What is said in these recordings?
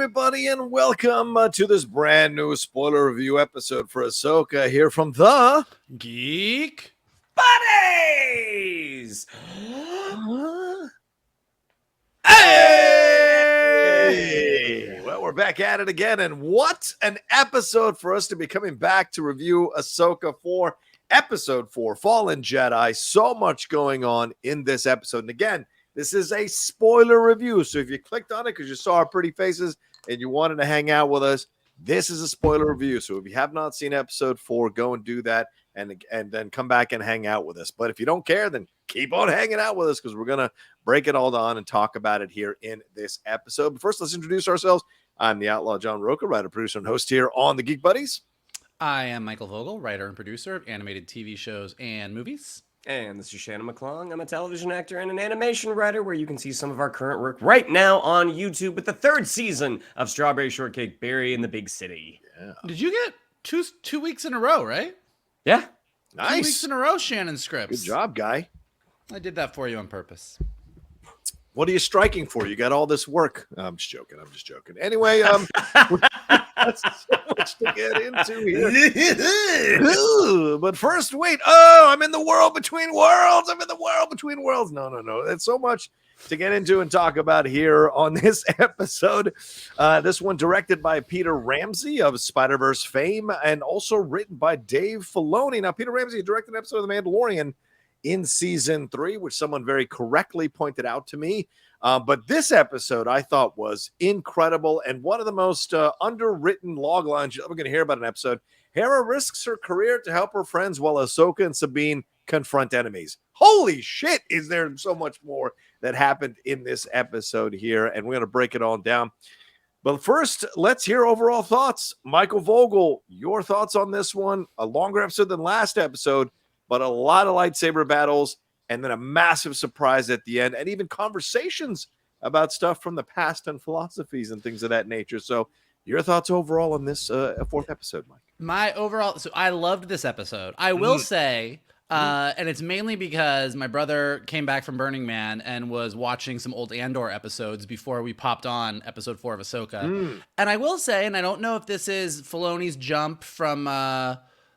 everybody, and welcome to this brand new spoiler review episode for Ahsoka here from the Geek Buddies. Hey! Well, we're back at it again, and what an episode for us to be coming back to review Ahsoka for episode 4, Fallen Jedi. So much going on in this episode, and again, this is a spoiler review, so if you clicked on it because you saw our pretty faces and you wanted to hang out with us, this is a spoiler review. So if you have not seen episode 4, go and do that and then come back and hang out with us. But if you don't care, then keep on hanging out with us because we're going to break it all down and talk about it here in this episode. But first, let's introduce ourselves. I'm the Outlaw John Rocha, writer, producer, and host here on the Geek Buddies. I am Michael Vogel, writer and producer of animated TV shows and movies. And this is Shannon McClung. I'm a television actor and an animation writer where you can see some of our current work right now on YouTube with the 3rd season of Strawberry Shortcake Berry in the Big City. Yeah. Did you get two weeks in a row, right? Yeah. Nice. 2 weeks in a row, Shannon scripts. Good job, guy. I did that for you on purpose. What are you striking for? You got all this work. I'm just joking. Anyway, that's so much to get into here. But first, wait. Oh, I'm in the world between worlds. No. That's so much to get into and talk about here on this episode. This one directed by Peter Ramsey of Spider-Verse fame and also written by Dave Filoni. Now, Peter Ramsey directed an episode of The Mandalorian in season 3, which someone very correctly pointed out to me. But this episode I thought was incredible and one of the most underwritten log lines you're ever going to hear about an episode. Hera risks her career to help her friends while Ahsoka and Sabine confront enemies. Holy shit, is there so much more that happened in this episode here, and we're going to break it all down. But first, let's hear overall thoughts. Michael Vogel, your thoughts on this one. A longer episode than last episode, but a lot of lightsaber battles, and then a massive surprise at the end, and even conversations about stuff from the past and philosophies and things of that nature. So your thoughts overall on this 4th episode, Mike? So I loved this episode. I will say, and it's mainly because my brother came back from Burning Man and was watching some old Andor episodes before we popped on episode 4 of Ahsoka. And I will say, and I don't know if this is Filoni's jump from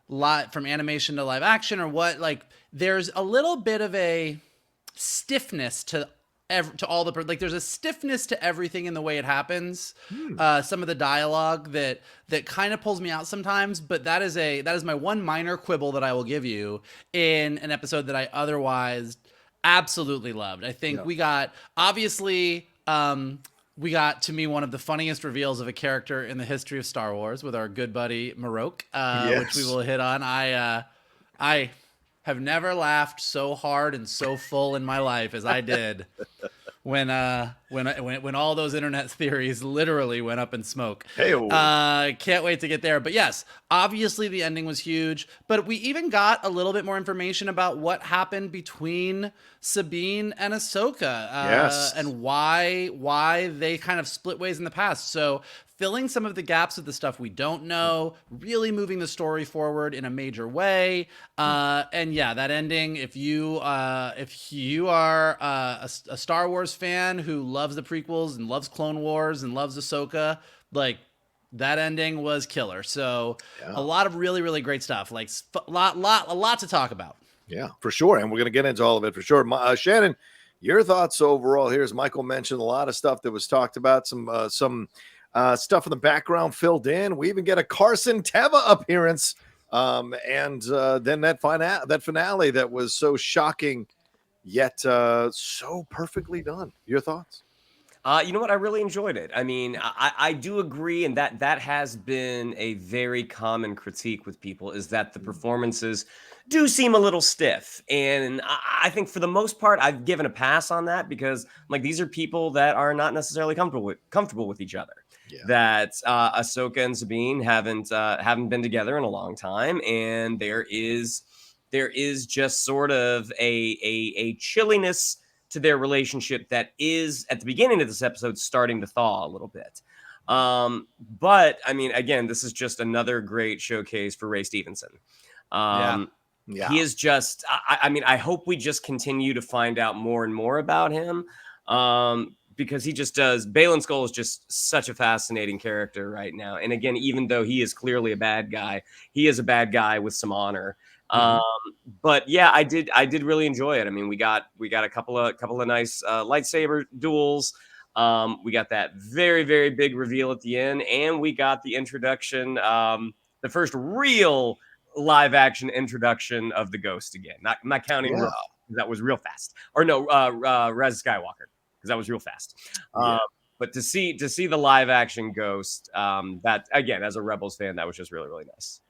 animation to live action or what, like there's a little bit of a stiffness to all the, like there's a stiffness to everything in the way it happens. Some of the dialogue that kind of pulls me out sometimes, but that is my one minor quibble that I will give you in an episode that I otherwise absolutely loved. I think we got, obviously, we got, to me, one of the funniest reveals of a character in the history of Star Wars with our good buddy MARROK, which we will hit on. I have never laughed so hard and so full in my life as I did when all those internet theories literally went up in smoke. Can't wait to get there. But yes, obviously the ending was huge, but we even got a little bit more information about what happened between Sabine and Ahsoka, and why they kind of split ways in the past. So filling some of the gaps of the stuff we don't know, really moving the story forward in a major way. And yeah, that ending, if you are a Star Wars fan who loves the prequels and loves Clone Wars and loves Ahsoka, like that ending was killer. So a lot of really, really great stuff, like a lot to talk about. Yeah, for sure. And we're going to get into all of it for sure. Shannon, your thoughts overall here, as Michael mentioned, a lot of stuff that was talked about, some stuff in the background filled in. We even get a Carson Teva appearance. And then that finale that was so shocking, yet so perfectly done. Your thoughts? You know what? I really enjoyed it. I mean, I do agree, and that has been a very common critique with people, is that the performances do seem a little stiff. And I think for the most part, I've given a pass on that because like these are people that are not necessarily comfortable with each other. Yeah. That Ahsoka and Sabine haven't been together in a long time, and there is just sort of a chilliness to their relationship that is at the beginning of this episode starting to thaw a little bit. But I mean, again, this is just another great showcase for Ray Stevenson. He is just, I mean, I hope we just continue to find out more and more about him. because he just does. Baylan Skoll is just such a fascinating character right now. And again, even though he is clearly a bad guy, he is a bad guy with some honor. But yeah, I did really enjoy it. I mean, we got a couple of nice lightsaber duels. We got that very, very big reveal at the end, and we got the introduction, the first real live action introduction of the Ghost again. Not counting Rogue, that was real fast. Or no, Res Skywalker, because that was real fast. But to see the live action Ghost, that again, as a Rebels fan, that was just really, really nice.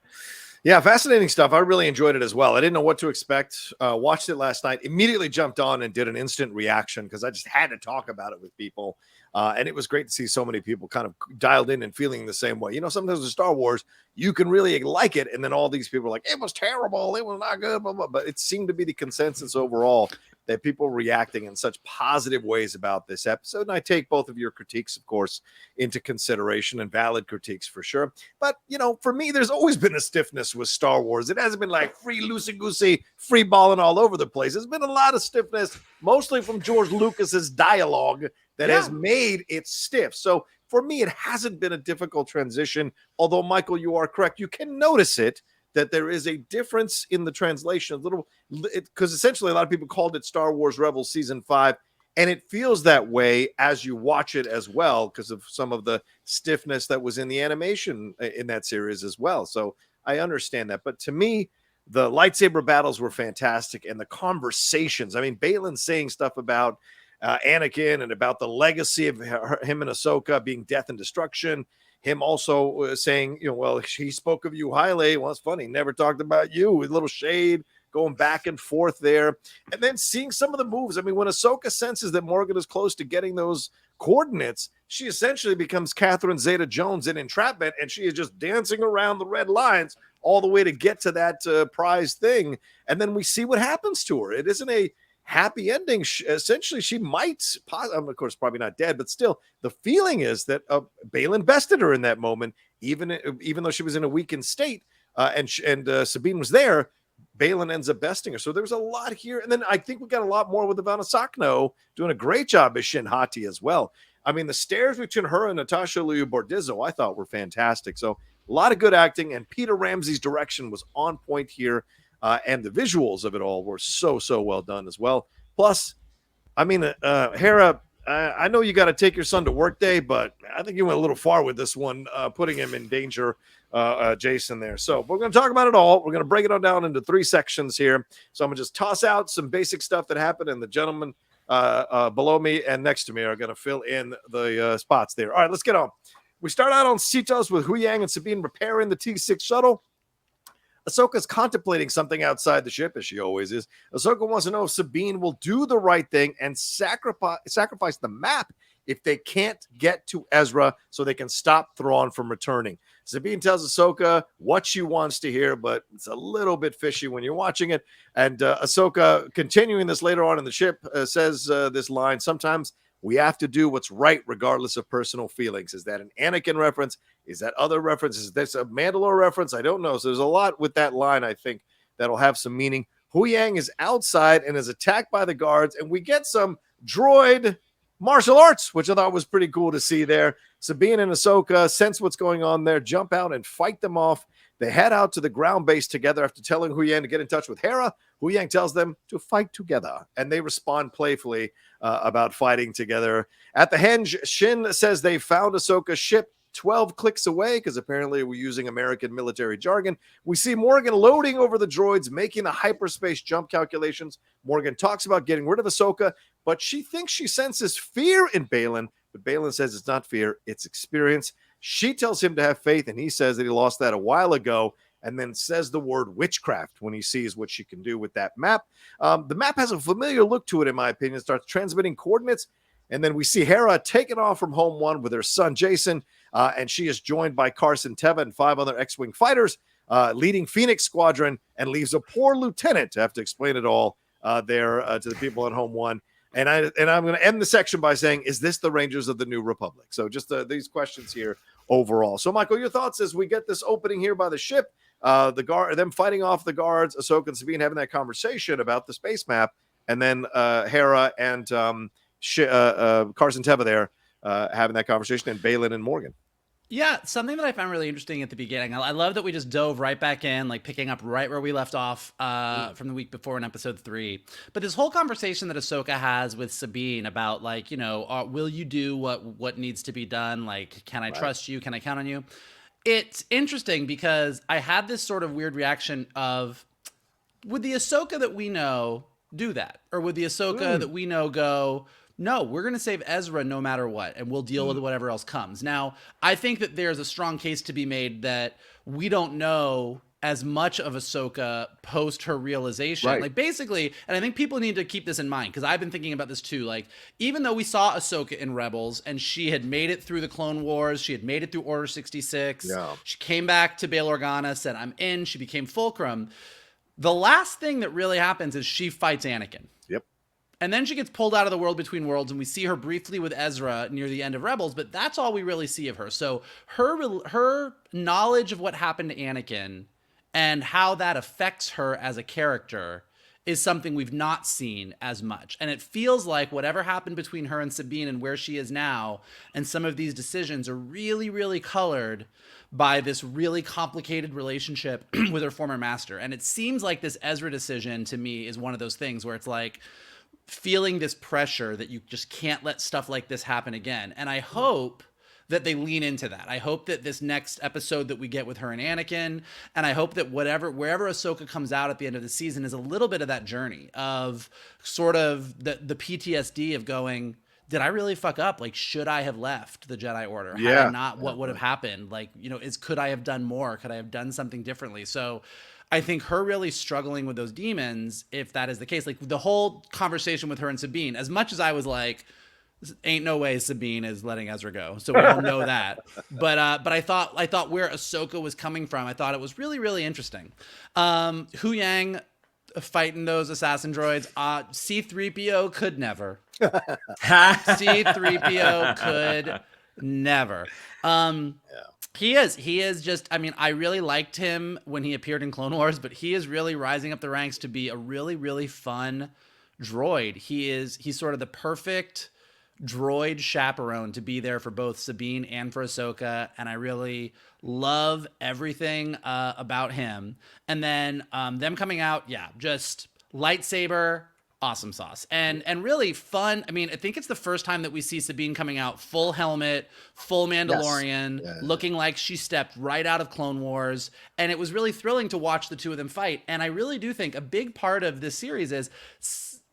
Yeah, fascinating stuff. I really enjoyed it as well. I didn't know what to expect. Watched it last night. Immediately jumped on and did an instant reaction because I just had to talk about it with people. And it was great to see so many people kind of dialed in and feeling the same way. You know, sometimes with Star Wars, you can really like it. And then all these people are like, it was terrible. It was not good. Blah, blah. But it seemed to be the consensus overall that people reacting in such positive ways about this episode. And I take both of your critiques, of course, into consideration, and valid critiques for sure. But, you know, for me, there's always been a stiffness with Star Wars. It hasn't been like free loosey-goosey, free balling all over the place. There's been a lot of stiffness, mostly from George Lucas's dialogue that has made it stiff. So for me, it hasn't been a difficult transition. Although, Michael, you are correct. You can notice it, that there is a difference in the translation, a little, because essentially a lot of people called it Star Wars Rebels Season 5, and it feels that way as you watch it as well because of some of the stiffness that was in the animation in that series as well. So I understand that. But to me, the lightsaber battles were fantastic, and the conversations. I mean, Baylan saying stuff about Anakin and about the legacy of him and Ahsoka being death and destruction. Him also saying, you know, well, he spoke of you highly. Well, it's funny. Never talked about you. With a little shade going back and forth there. And then seeing some of the moves. I mean, when Ahsoka senses that Morgan is close to getting those coordinates, she essentially becomes Catherine Zeta-Jones in Entrapment, and she is just dancing around the red lines all the way to get to that prize thing. And then we see what happens to her. It isn't a happy ending. Essentially, she might, of course, probably not dead, but still, the feeling is that Baylan bested her in that moment, even though she was in a weakened state, and Sabine was there. Baylan ends up besting her. So there was a lot here, and then I think we got a lot more with IVANNA SAKHNO doing a great job as SHIN HATI as well. I mean, the stares between her and Natasha Liu Bordizzo, I thought were fantastic. So a lot of good acting, and Peter Ramsey's direction was on point here. And the visuals of it all were so well done as well. Plus, I mean, Hera, I know you got to take your son to work day, but I think you went a little far with this one, putting him in danger, Jason there. So we're going to talk about it all. We're going to break it all down into 3 sections here. So I'm going to just toss out some basic stuff that happened, and the gentleman below me and next to me are going to fill in the spots there. All right, let's get on. We start out on Citos with Huyang and Sabine repairing the T6 shuttle. Ahsoka's contemplating something outside the ship, as she always is. Ahsoka wants to know if Sabine will do the right thing and sacrifice the map if they can't get to Ezra so they can stop Thrawn from returning. Sabine tells Ahsoka what she wants to hear, but it's a little bit fishy when you're watching it. And Ahsoka, continuing this later on in the ship, says this line, sometimes we have to do what's right regardless of personal feelings. Is that an Anakin reference? Is that other reference? Is this a Mandalore reference? I don't know. So there's a lot with that line, I think, that'll have some meaning. Huyang is outside and is attacked by the guards, and we get some droid martial arts, which I thought was pretty cool to see there. Sabine and Ahsoka sense what's going on there, jump out and fight them off. They head out to the ground base together after telling Huyang to get in touch with Hera. Huyang tells them to fight together, and they respond playfully about fighting together. At the henge, Shin says they found Ahsoka's ship 12 clicks away, because apparently we're using American military jargon. We see Morgan loading over the droids, making the hyperspace jump calculations. Morgan talks about getting rid of Ahsoka, but she thinks she senses fear in Baylan, but Baylan says it's not fear, it's experience. She tells him to have faith, and he says that he lost that a while ago, and then says the word witchcraft when he sees what she can do with that map. The map has a familiar look to it, in my opinion. It starts transmitting coordinates, and then we see Hera taking off from Home 1 with her son, Jason, and she is joined by Carson Teva and 5 other X-Wing fighters, leading Phoenix Squadron, and leaves a poor lieutenant to have to explain it all there to the people at Home 1. And I'm going to end the section by saying, is this the Rangers of the New Republic? So just these questions here overall. So, Michael, your thoughts as we get this opening here by the ship, them fighting off the guards, Ahsoka and Sabine having that conversation about the space map, and then Hera and Carson Teva there having that conversation, and Baylan and Morgan. Yeah, something that I found really interesting at the beginning. I love that we just dove right back in, like picking up right where we left off from the week before in episode 3. But this whole conversation that Ahsoka has with Sabine about, like, you know, will you do what needs to be done? Like, can I trust you? Can I count on you? It's interesting because I had this sort of weird reaction of, would the Ahsoka that we know do that? Or would the Ahsoka that we know go, no, we're going to save Ezra no matter what, and we'll deal with whatever else comes. Now, I think that there's a strong case to be made that we don't know as much of Ahsoka post her realization. Right. Like, basically, and I think people need to keep this in mind, because I've been thinking about this too. Like, even though we saw Ahsoka in Rebels, and she had made it through the Clone Wars, she had made it through Order 66, she came back to Bail Organa, said, I'm in, she became Fulcrum. The last thing that really happens is she fights Anakin. Yep. And then she gets pulled out of the world between worlds, and we see her briefly with Ezra near the end of Rebels, but that's all we really see of her. So her knowledge of what happened to Anakin and how that affects her as a character is something we've not seen as much. And it feels like whatever happened between her and Sabine and where she is now, and some of these decisions are really, really colored by this really complicated relationship with her former master. And it seems like this Ezra decision to me is one of those things where it's like feeling this pressure that you just can't let stuff like this happen again. And I hope that they lean into that. I hope that this next episode that we get with her and Anakin, and I hope that wherever Ahsoka comes out at the end of the season is a little bit of that journey of sort of the PTSD of going, did I really fuck up? Like, should I have left the Jedi Order? Had I not, what would have happened? Like, you know, could I have done more? Could I have done something differently? So I think her really struggling with those demons, if that is the case, like the whole conversation with her and Sabine, as much as I was like, ain't no way Sabine is letting Ezra go. So we all know that. But I thought where Ahsoka was coming from, I thought it was really, really interesting. Hu Yang fighting those assassin droids. C-3PO could never. C-3PO could never. He is just, I mean, I really liked him when he appeared in Clone Wars, but he is really rising up the ranks to be a really, really fun droid. He's sort of the perfect droid chaperone to be there for both Sabine and for Ahsoka, and I really love everything about him. And then them coming out, just lightsaber, awesome sauce, and really fun. I mean, I think it's the first time that we see Sabine coming out full helmet, full Mandalorian, looking like she stepped right out of Clone Wars, and it was really thrilling to watch the two of them fight. And I really do think a big part of this series is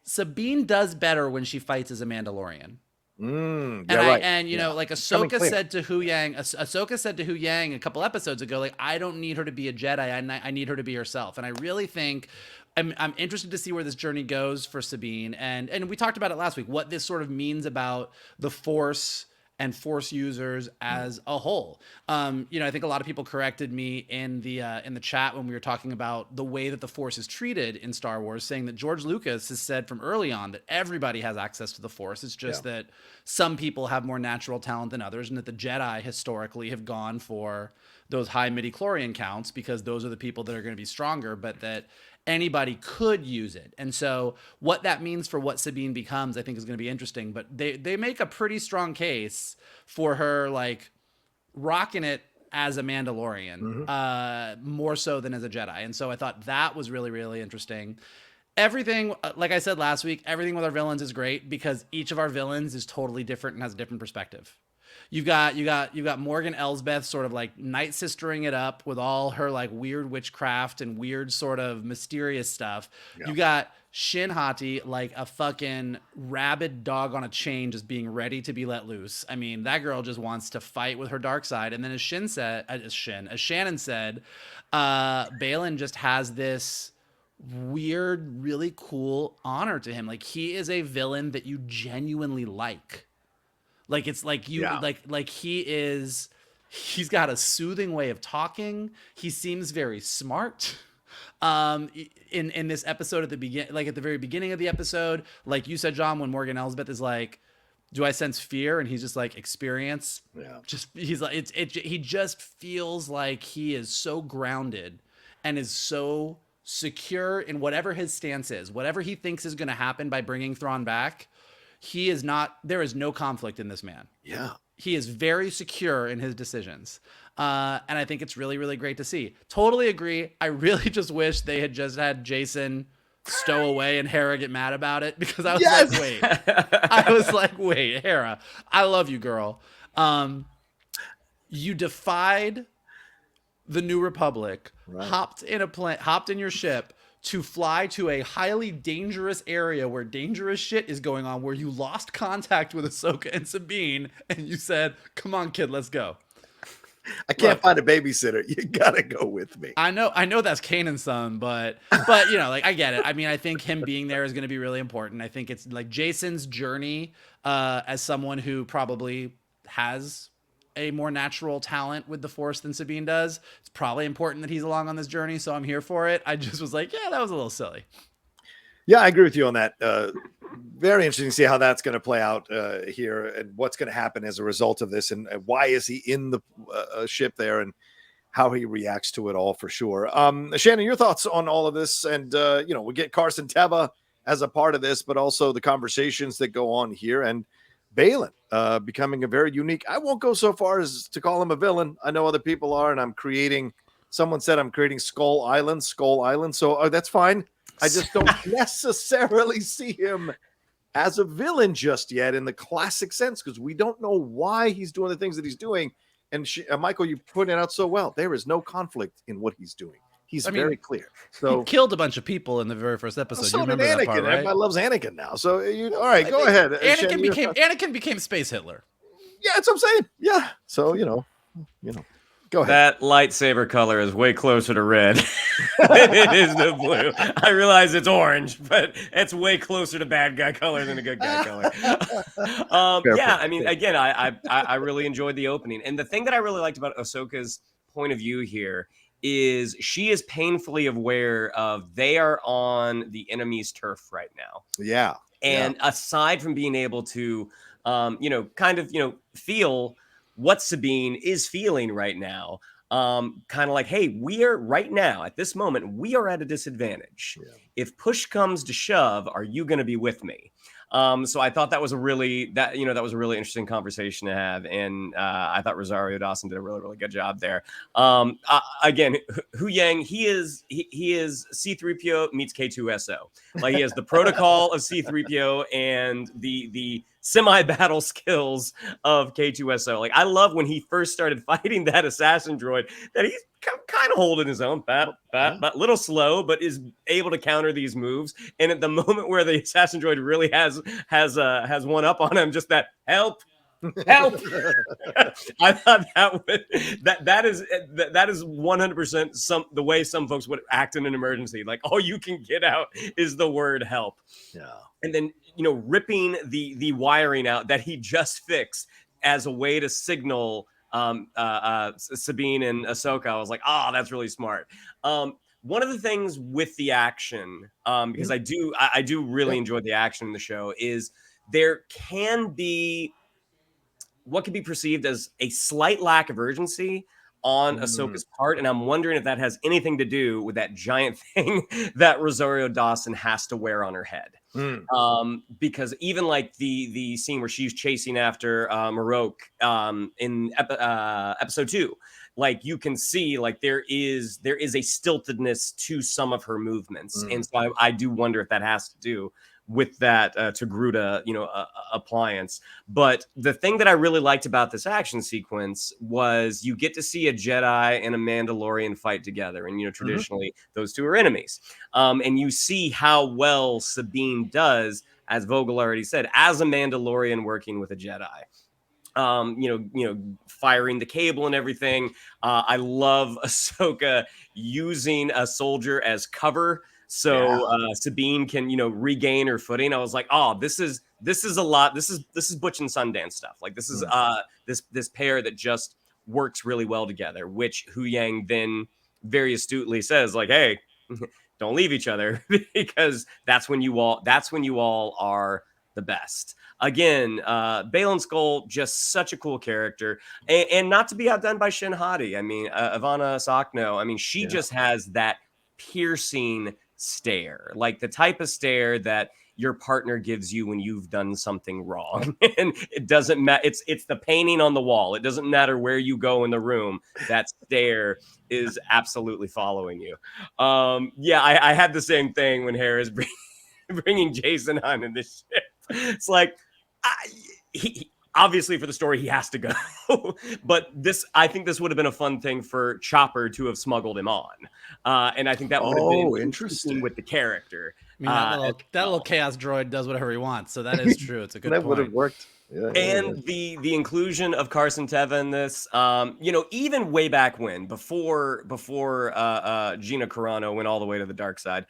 Sabine does better when she fights as a Mandalorian. And you know, like Ahsoka said to Hu Yang, a couple episodes ago, like, I don't need her to be a Jedi, I need her to be herself. And I really think I'm interested to see where this journey goes for Sabine. And we talked about it last week, what this sort of means about the Force and Force users as a whole. You know, I think a lot of people corrected me in the chat when we were talking about the way that the Force is treated in Star Wars, saying that George Lucas has said from early on that everybody has access to the Force. It's just that some people have more natural talent than others, and that the Jedi historically have gone for those high midi-chlorian counts because those are the people that are going to be stronger, but that anybody could use it. And so what that means for what Sabine becomes, I think, is going to be interesting. But they make a pretty strong case for her, like, rocking it as a Mandalorian, more so than as a Jedi. And so I thought that was really, really interesting. Everything, like I said last week, everything with our villains is great because each of our villains is totally different and has a different perspective. You got Morgan Elsbeth sort of like night sistering it up with all her like weird witchcraft and weird sort of mysterious stuff. Yeah. You got Shin Hati like a fucking rabid dog on a chain, just being ready to be let loose. I mean, that girl just wants to fight with her dark side. And then as Shannon said, Baylan just has this weird, really cool honor to him. Like, he is a villain that you genuinely like. Like, it's like you like he's got a soothing way of talking. He seems very smart. In this episode at the very beginning of the episode, like you said, John, when Morgan Elsbeth is like, do I sense fear? And he's just like, experience. Yeah. He's like, he just feels like he is so grounded and is so secure in whatever his stance is, whatever he thinks is going to happen by bringing Thrawn back. he is not. There is no conflict in this man. Yeah. He is very secure in his decisions. And I think it's really, really great to see. Totally agree. I really just wish they had just had Jason stow away and Hera get mad about it, because I was like, wait. I was like, wait, Hera, I love you, girl. You defied the New Republic, hopped in your ship to fly to a highly dangerous area where dangerous shit is going on, where you lost contact with Ahsoka and Sabine, and you said, come on, kid, let's go. I can't find a babysitter. You gotta go with me. I know that's Kanan's son, but you know, like, I get it. I mean, I think him being there is going to be really important. I think it's like Jason's journey as someone who probably has a more natural talent with the Force than Sabine does. It's probably important that he's along on this journey, so I'm here for it. I just was like, yeah, that was a little silly. Yeah, I agree with you on that. Very interesting to see how that's going to play out here, and what's going to happen as a result of this, and why is he in the ship there, and how he reacts to it all, for sure. Shannon, your thoughts on all of this, and you know, we get Carson Teva as a part of this, but also the conversations that go on here, and Baylan becoming a very unique. I won't go so far as to call him a villain. I know other people are, and someone said I'm creating Skull Island, so that's fine. I just don't necessarily see him as a villain just yet in the classic sense, because we don't know why he's doing the things that he's doing. And Michael, you put it out so well. There is no conflict in what he's doing. He's very clear. So he killed a bunch of people in the very first episode. So you did remember Anakin. that part, right? Everybody loves Anakin now. So all right, go ahead. Anakin became Space Hitler. Yeah, that's what I'm saying. Yeah. So you know. Go ahead. That lightsaber color is way closer to red than it is to blue. I realize it's orange, but it's way closer to bad guy color than a good guy color. Yeah, I mean, again, I really enjoyed the opening. And the thing that I really liked about Ahsoka's point of view here is she is painfully aware of they are on the enemy's turf right now. Yeah. And aside from being able to, feel what Sabine is feeling right now, kind of like, hey, we are right now at this moment, we are at a disadvantage. Yeah. If push comes to shove, are you going to be with me? So I thought that was a really interesting conversation to have, and I thought Rosario Dawson did a really, really good job there. Again, Hu Yang, he is C-3PO meets K2SO. Like, he has the protocol of C-3PO and the semi-battle skills of K2SO. Like, I love when he first started fighting that assassin droid that he's kind of holding his own, but little slow, but is able to counter these moves. And at the moment where the assassin droid really has one up on him, just that help. I thought that is 100% the way some folks would act in an emergency. Like, all you can get out is the word help. Yeah. And then, ripping the wiring out that he just fixed as a way to signal Sabine and Ahsoka. I was like, that's really smart. One of the things with the action, because I do really enjoy the action in the show, is there can be what can be perceived as a slight lack of urgency on Ahsoka's part, and I'm wondering if that has anything to do with that giant thing that Rosario Dawson has to wear on her head. Because even like the scene where she's chasing after MARROK in episode 2, like, you can see like there is a stiltedness to some of her movements, and so I do wonder if that has to do with that Togruta, appliance. But the thing that I really liked about this action sequence was you get to see a Jedi and a Mandalorian fight together. And, traditionally those two are enemies. And you see how well Sabine does, as Vogel already said, as a Mandalorian working with a Jedi. Firing the cable and everything. I love Ahsoka using a soldier as cover, so Sabine can regain her footing. I was like, this is a lot. This is Butch and Sundance stuff. Like, this is this pair that just works really well together. Which Hu Yang then very astutely says, like, hey, don't leave each other, because that's when you all are the best. Again, Baylan Skoll, just such a cool character, and not to be outdone by Shin Hati. I mean, IVANNA SAKHNO. I mean, she just has that piercing stare, like the type of stare that your partner gives you when you've done something wrong. And it doesn't matter. It's the painting on the wall. It doesn't matter where you go in the room. That stare is absolutely following you. Yeah, I had the same thing when Hera's bringing Jason on in this ship. It's like, he obviously for the story he has to go, but I think this would have been a fun thing for Chopper to have smuggled him on, and I think that would have been interesting with the character. I mean, that little chaos droid does whatever he wants, so that is true. It's a good that point. would have worked. Yeah, and the inclusion of Carson Teva in this, even way back when, before Gina Carano went all the way to the dark side,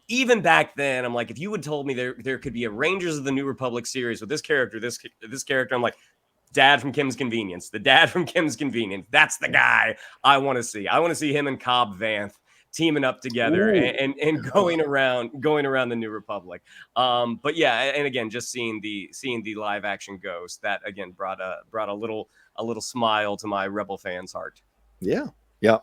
even back then, I'm like, if you had told me there could be a Rangers of the New Republic series with this character, this character, I'm like, Dad from Kim's Convenience, the dad from Kim's Convenience. That's the guy I want to see. I want to see him and Cobb Vanth teaming up together and going around the New Republic. But yeah, and again, just seeing the live action Ghost, that again brought a little smile to my Rebel fans' heart. Yeah,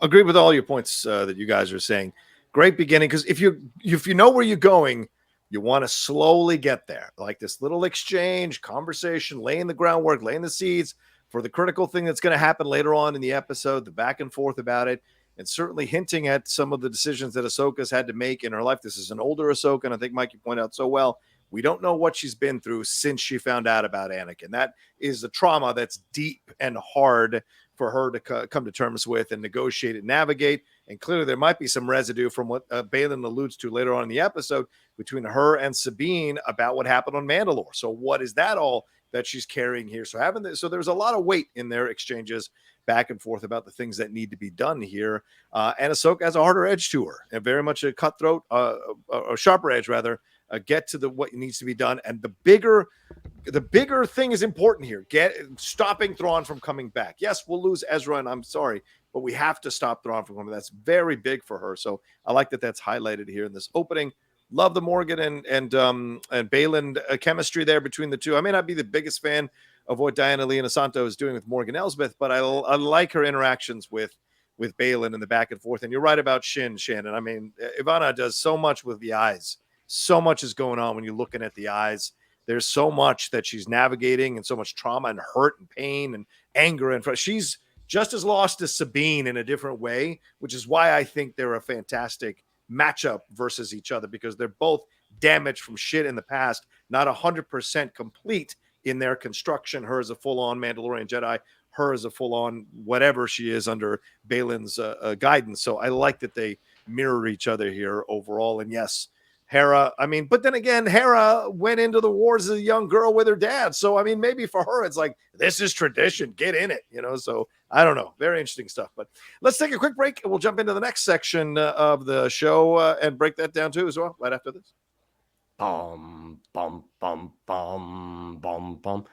agree with all your points that you guys are saying. Great beginning, because if you know where you're going, you want to slowly get there, like this little exchange, conversation, laying the groundwork, laying the seeds for the critical thing that's going to happen later on in the episode, the back and forth about it. And certainly hinting at some of the decisions that Ahsoka's had to make in her life. This is an older Ahsoka, and I think Mike, you pointed out so well, we don't know what she's been through since she found out about Anakin. That is a trauma that's deep and hard for her to come to terms with and negotiate and navigate. And clearly there might be some residue from what Baylan alludes to later on in the episode between her and Sabine about what happened on Mandalore. So what is that all that she's carrying here? So there's a lot of weight in their exchanges back and forth about the things that need to be done here. And Ahsoka has a harder edge to her, and very much a cutthroat, a sharper edge rather. Get to what needs to be done, and the bigger thing is important here. Stopping Thrawn from coming back. Yes, we'll lose Ezra, and I'm sorry, but we have to stop Thrawn from coming. That's very big for her. So I like that that's highlighted here in this opening. Love the Morgan and Baylan chemistry there between the two. I may not be the biggest fan of what Diana Lee Inosanto is doing with Morgan Elsbeth, but I like her interactions with Baylan in the back and forth. And you're right about Shannon. I mean, IVANNA does so much with the eyes. So much is going on when you're looking at the eyes. There's so much that she's navigating, and so much trauma and hurt and pain and anger. And she's just as lost as Sabine in a different way, which is why I think they're a fantastic matchup versus each other, because they're both damaged from shit in the past, not 100% complete in their construction. Her is a full-on Mandalorian Jedi, her is a full-on whatever she is under Baylan's guidance. So I like that they mirror each other here overall. And yes, Hera, I mean, but then again, Hera went into the wars as a young girl with her dad. So, I mean, maybe for her, it's like, this is tradition, get in it, So I don't know. Very interesting stuff. But let's take a quick break, and we'll jump into the next section of the show and break that down too as well, right after this. Bum, bum, bum, bum, bum, bum.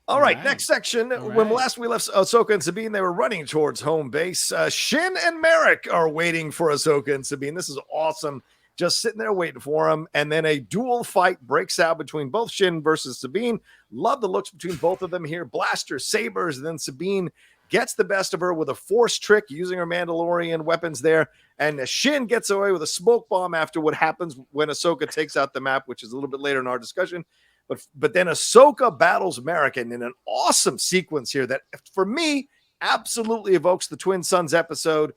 All right, next section. When last we left Ahsoka and Sabine, they were running towards home base. Shin and MARROK are waiting for Ahsoka and Sabine. This is awesome. Just sitting there waiting for them. And then a dual fight breaks out between both Shin versus Sabine. Love the looks between both of them here. Blasters, sabers, and then Sabine gets the best of her with a force trick using her Mandalorian weapons there. And Shin gets away with a smoke bomb after what happens when Ahsoka takes out the map, which is a little bit later in our discussion. But then Ahsoka battles MARROK in an awesome sequence here that, for me, absolutely evokes the Twin Sons episode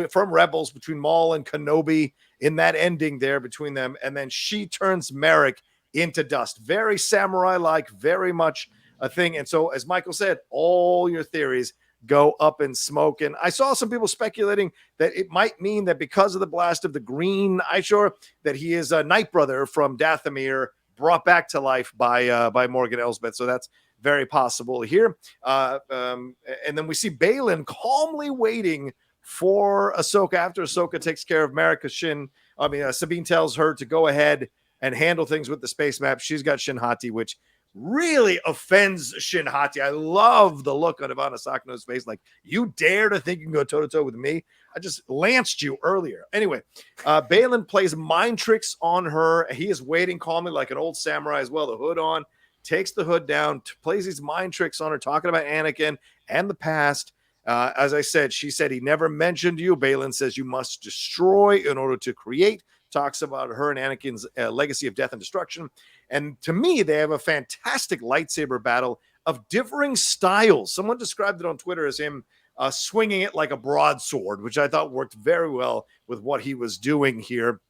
from Rebels between Maul and Kenobi in that ending there between them. And then she turns MARROK into dust. Very samurai-like, very much a thing. And so, as Michael said, all your theories go up in smoke. And I saw some people speculating that it might mean that because of the blast of the green Ishor, that he is a Night Brother from Dathomir, brought back to life by Morgan Elsbeth. So that's very possible here. And then we see Baylan calmly waiting for Ahsoka after Ahsoka takes care of MARROK, because Sabine tells her to go ahead and handle things with the space map. She's got SHIN HATI, which really offends SHIN HATI. I love the look on Ivana SAKHNO's face. Like, you dare to think you can go toe-to-toe with me? I just lanced you earlier. Anyway, Baylan plays mind tricks on her. He is waiting calmly like an old samurai as well. The hood on, takes the hood down, plays these mind tricks on her, talking about Anakin and the past. As I said, she said he never mentioned you. Baylan says you must destroy in order to create. Talks about her and Anakin's legacy of death and destruction. And to me, they have a fantastic lightsaber battle of differing styles. Someone described it on Twitter as him swinging it like a broadsword, which I thought worked very well with what he was doing here.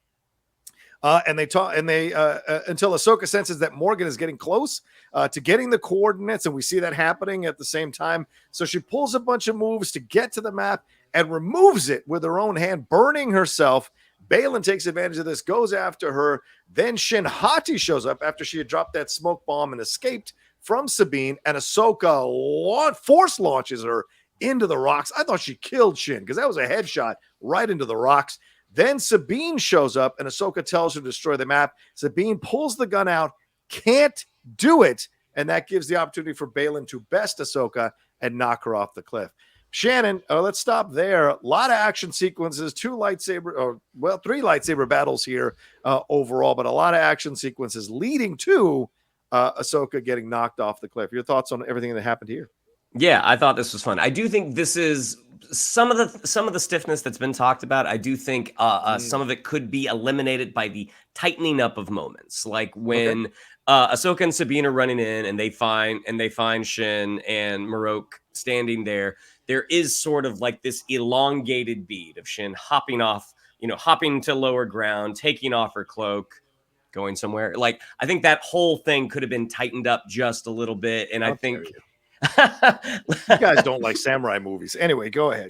And they talk, and they until Ahsoka senses that Morgan is getting close to getting the coordinates, and we see that happening at the same time. So she pulls a bunch of moves to get to the map and removes it with her own hand, burning herself. Baylan takes advantage of this, goes after her. Then SHIN HATI shows up after she had dropped that smoke bomb and escaped from Sabine, and Ahsoka force launches her into the rocks. I thought she killed Shin because that was a headshot right into the rocks. Then Sabine shows up and Ahsoka tells her to destroy the map. Sabine pulls the gun out, can't do it, and that gives the opportunity for Baylan to best Ahsoka and knock her off the cliff. Shannon, let's stop there. A lot of action sequences, three lightsaber battles here overall, but a lot of action sequences leading to Ahsoka getting knocked off the cliff. Your thoughts on everything that happened here? Yeah, I thought this was fun. I do think this is some of the stiffness that's been talked about. I do think some of it could be eliminated by the tightening up of moments, like when Ahsoka and Sabine are running in and they find Shin and MARROK standing there. There is sort of like this elongated beat of Shin hopping to lower ground, taking off her cloak, going somewhere. Like, I think that whole thing could have been tightened up just a little bit. And I think you guys don't like samurai movies. Anyway, go ahead.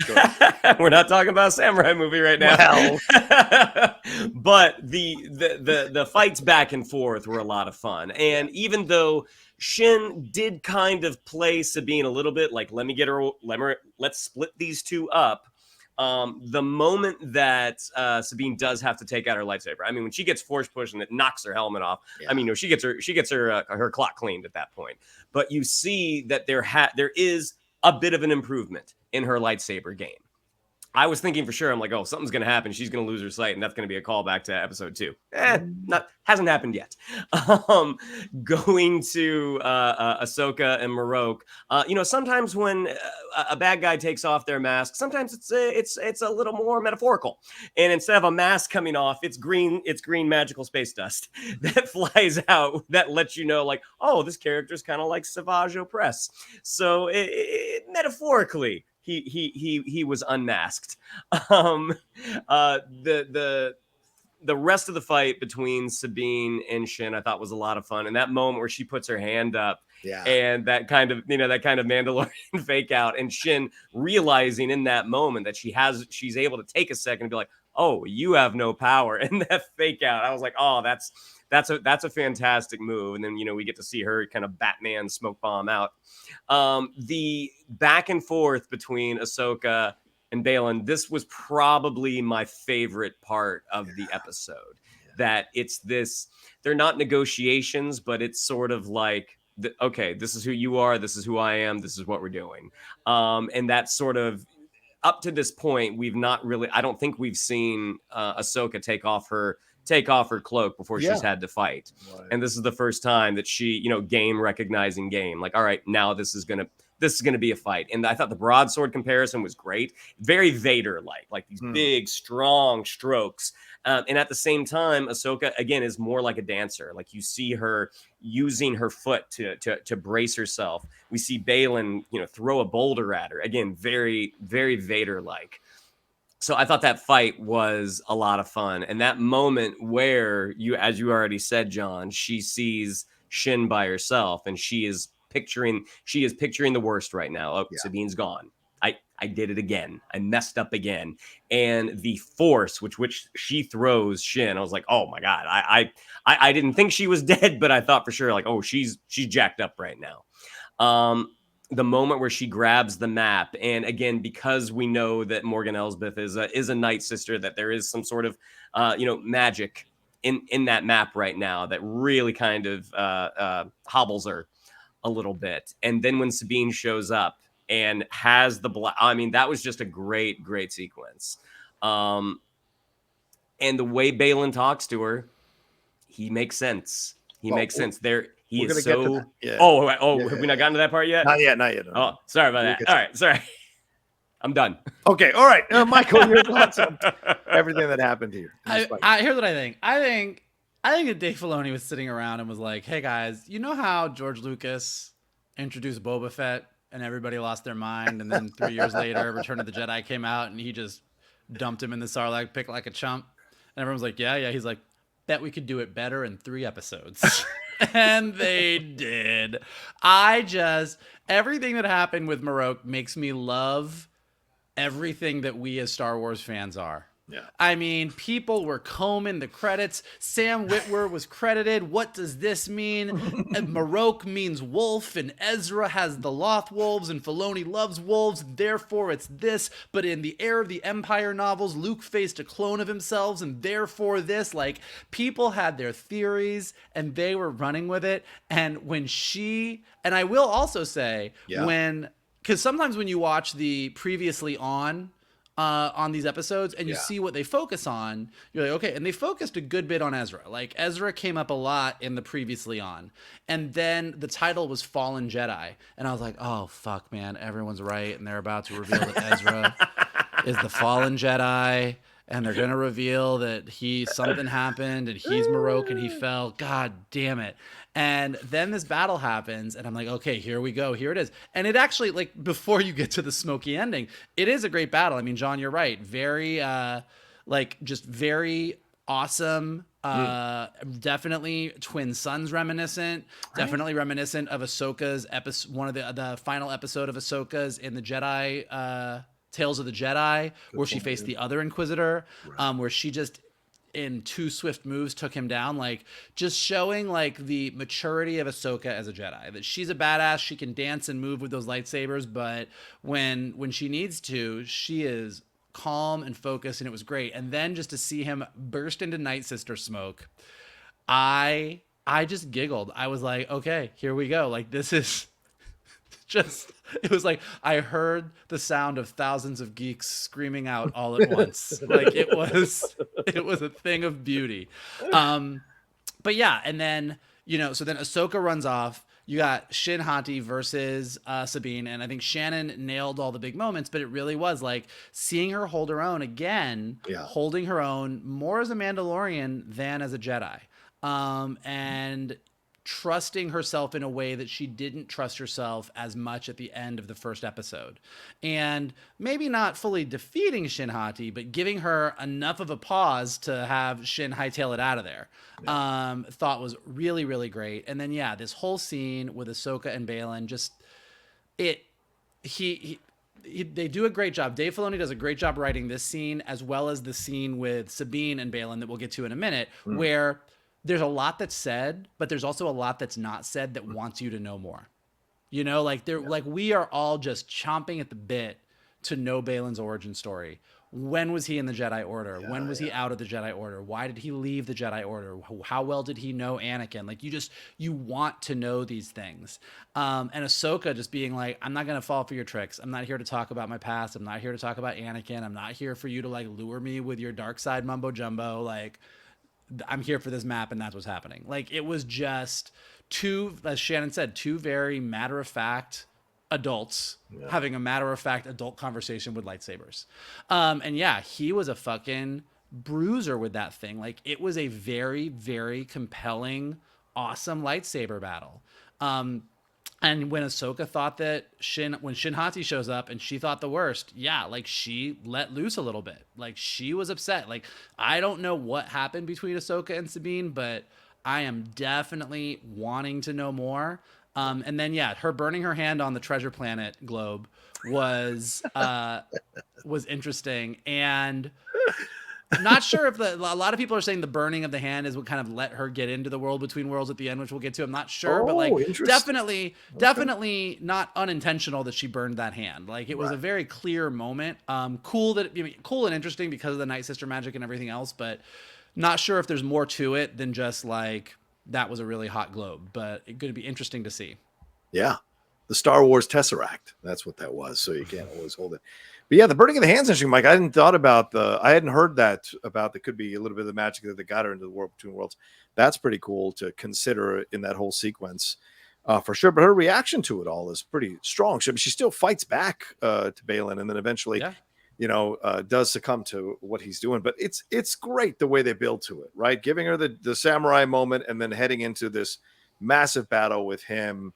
We're not talking about a samurai movie right now. Well. But the fights back and forth were a lot of fun. And even though Shin did kind of play Sabine a little bit, like, let's split these two up. The moment that Sabine does have to take out her lightsaber, I mean, when she gets force pushed and it knocks her helmet off, I mean, she gets her clock cleaned at that point. But you see that there is a bit of an improvement in her lightsaber game. I was thinking for sure, I'm like, oh, something's going to happen. She's going to lose her sight, and that's going to be a callback to episode 2. Hasn't happened yet. Going to Ahsoka and MARROK, sometimes when a bad guy takes off their mask, sometimes it's a little more metaphorical. And instead of a mask coming off, it's green magical space dust that flies out that lets you know, like, oh, this character's kind of like Savage Opress. So metaphorically, he was unmasked. The rest of the fight between Sabine and Shin, I thought was a lot of fun. And that moment where she puts her hand up, and that kind of Mandalorian fake out, and Shin realizing in that moment that she's able to take a second and be like, oh, you have no power. And that fake out, I was like, oh, that's a fantastic move. And then, we get to see her kind of Batman smoke bomb out. The back and forth between Ahsoka and Baylan, this was probably my favorite part of the episode. That it's this, they're not negotiations, but it's sort of like, okay, this is who you are, this is who I am, this is what we're doing. And that's sort of, up to this point, I don't think we've seen Ahsoka take off her cloak before she's had to fight. Right. And this is the first time that she, game recognizing game. Like, all right, now this is going to be a fight. And I thought the broadsword comparison was great. Very Vader-like, like these big, strong strokes. And at the same time, Ahsoka, again, is more like a dancer. Like, you see her using her foot to brace herself. We see Baylan, throw a boulder at her. Again, very, very Vader-like. So I thought that fight was a lot of fun. And that moment where as you already said, John, she sees Shin by herself and she is picturing the worst right now. Oh, Sabine's gone. I did it again. I messed up again. And the force which she throws Shin, I was like, oh my God, I didn't think she was dead, but I thought for sure, like, oh, she's jacked up right now. The moment where she grabs the map, and again, because we know that Morgan Elsbeth is a Night Sister, that there is some sort of magic in that map right now that really kind of hobbles her a little bit. And then when Sabine shows up and has that was just a great sequence. And the way Baylan talks to her, he makes sense. Makes sense there. He is so. Yeah. Oh, have we not gotten to that part yet? Not yet. No. Oh, sorry about that. All right, sorry. I'm done. Okay, all right, Michael, your thoughts on everything that happened here? Here's what I think. I think that Dave Filoni was sitting around and was like, "Hey guys, you know how George Lucas introduced Boba Fett and everybody lost their mind, and then 3 years later, Return of the Jedi came out and he just dumped him in the Sarlacc pit like a chump?" And everyone's like, "Yeah, yeah." He's like, "Bet we could do it better in 3 episodes." And they did. Everything that happened with MARROK makes me love everything that we as Star Wars fans are. Yeah. I mean, people were combing the credits. Sam Witwer was credited. What does this mean? And MARROK means wolf, and Ezra has the Loth wolves, and Filoni loves wolves. Therefore, it's this. But in the Heir of the Empire novels, Luke faced a clone of himself, and therefore this. Like, people had their theories, and they were running with it. And when and I will also say, because sometimes when you watch the previously on these episodes and you see what they focus on, you're like, okay. And they focused a good bit on Ezra. Like, Ezra came up a lot in the previously on. And then the title was Fallen Jedi. And I was like, oh, fuck, man. Everyone's right. And they're about to reveal that Ezra is the Fallen Jedi. And they're going to reveal that something happened and he's MARROK and he fell. God damn it. And then this battle happens and I'm like, okay, here we go. Here it is. And it actually, like, before you get to the smoky ending, it is a great battle. I mean, John, you're right. Very, just very awesome. Definitely Twin Sons reminiscent. Right. Definitely reminiscent of Ahsoka's episode, one of the final episode of Ahsoka's in the Jedi, Tales of the Jedi, where she faced the other Inquisitor, where she just in 2 swift moves took him down, like, just showing like the maturity of Ahsoka as a Jedi, that she's a badass, she can dance and move with those lightsabers, but when she needs to, she is calm and focused, and it was great. And then just to see him burst into Night Sister smoke, I just giggled. I was like, okay, here we go. Like, this is it was like I heard the sound of thousands of geeks screaming out all at once. Like, it was a thing of beauty. But yeah, and then, so then Ahsoka runs off. You got SHIN HATI versus Sabine, and I think Shannon nailed all the big moments, but it really was like seeing her hold her own again, holding her own more as a Mandalorian than as a Jedi. And trusting herself in a way that she didn't trust herself as much at the end of the first episode. And maybe not fully defeating SHIN HATI, but giving her enough of a pause to have Shin hightail it out of there. Thought was really, really great. And then, this whole scene with Ahsoka and Baylan, they do a great job. Dave Filoni does a great job writing this scene, as well as the scene with Sabine and Baylan that we'll get to in a minute, where there's a lot that's said, but there's also a lot that's not said that wants you to know more. Like we are all just chomping at the bit to know Baylan's origin story. When was he in the Jedi Order? When was he out of the Jedi Order? Why did he leave the Jedi Order? How well did he know Anakin? Like, you want to know these things. And Ahsoka just being like, I'm not going to fall for your tricks. I'm not here to talk about my past. I'm not here to talk about Anakin. I'm not here for you to like lure me with your dark side mumbo jumbo. Like, I'm here for this map, and that's what's happening. Like, it was just as Shannon said, 2 very matter-of-fact adults having a matter-of-fact adult conversation with lightsabers. And he was a fucking bruiser with that thing. Like, it was a very, very compelling, awesome lightsaber battle. And when Ahsoka thought that when SHIN HATI shows up and she thought the worst, like, she let loose a little bit. Like, she was upset. Like, I don't know what happened between Ahsoka and Sabine, but I am definitely wanting to know more. And then, her burning her hand on the treasure planet globe was interesting. And not sure if a lot of people are saying the burning of the hand is what kind of let her get into the world between worlds at the end, which we'll get to. I'm not sure, but like definitely not unintentional that she burned that hand. Like, it was a very clear moment. Cool and interesting because of the Night Sister magic and everything else, but not sure if there's more to it than just like that was a really hot globe, but it's going to be interesting to see. Yeah. The Star Wars Tesseract. That's what that was. So you can't always hold it. But the burning of the hands interesting, Mike. I hadn't heard that about. That could be a little bit of the magic that got her into the world between worlds. That's pretty cool to consider in that whole sequence. for sure. But her reaction to it all is pretty strong. She still fights back to Baylan, and then eventually, does succumb to what he's doing. But it's great the way they build to it, right? Giving her the samurai moment, and then heading into this massive battle with him,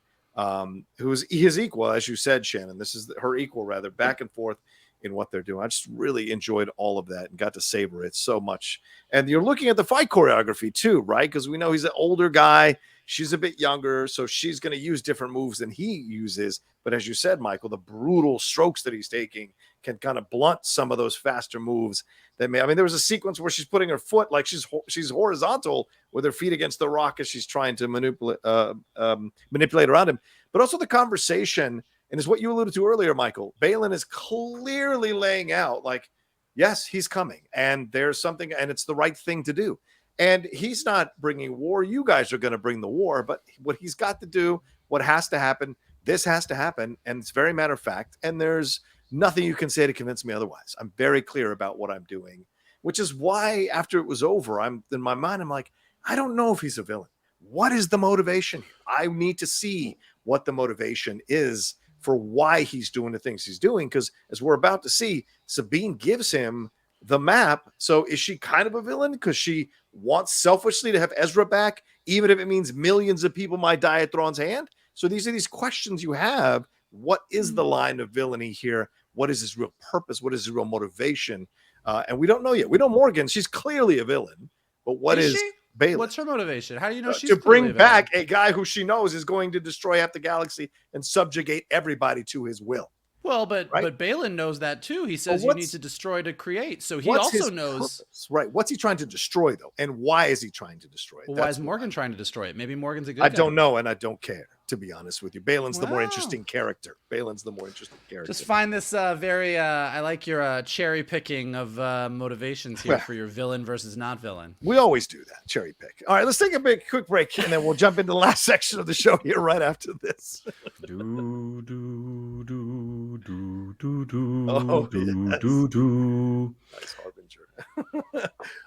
who's his equal, as you said, Shannon. This is her equal, rather, back and forth in what they're doing. I just really enjoyed all of that and got to savor it so much. And you're looking at the fight choreography too, right? Because we know he's an older guy. She's a bit younger, so she's going to use different moves than he uses. But as you said, Michael, the brutal strokes that he's taking can kind of blunt some of those faster moves. There was a sequence where she's putting her foot like she's horizontal with her feet against the rock as she's trying to manipulate around him. But also the conversation, and is what you alluded to earlier, Michael. Baylan is clearly laying out like, yes, he's coming, and there's something, and it's the right thing to do. And he's not bringing war. You guys are going to bring the war. But what he's got to do, what has to happen, this has to happen. And it's very matter of fact. And there's nothing you can say to convince me otherwise. I'm very clear about what I'm doing, which is why after it was over, I'm in my mind, I'm like, I don't know if he's a villain. What is the motivation here? I need to see what the motivation is for why he's doing the things he's doing. Because as we're about to see, Sabine gives him the map. So is she kind of a villain because she wants selfishly to have Ezra back, even if it means millions of people might die at Thrawn's hand? So these are these questions you have. What is the line of villainy here? What is his real purpose? What is his real motivation? And we don't know yet. We know Morgan. She's clearly a villain. But what is Baylan? What's her motivation? How do you know she's to bring back a guy who she knows is going to destroy half the galaxy and subjugate everybody to his will? Well, but Baylan knows that too. He says you need to destroy to create. So he also knows. Purpose? Right. What's he trying to destroy, though? And why is he trying to destroy it? Well, why is Morgan trying to destroy it? Maybe Morgan's a good guy. guy. I don't know, and I don't care, to be honest with you. Baylan's the more interesting character. Baylan's the more interesting character. Just find this very, I like your cherry picking of motivations here for your villain versus not villain. We always do that, cherry pick. All right, let's take a quick break, and then we'll jump into the last section of the show here right after this. Nice harbinger.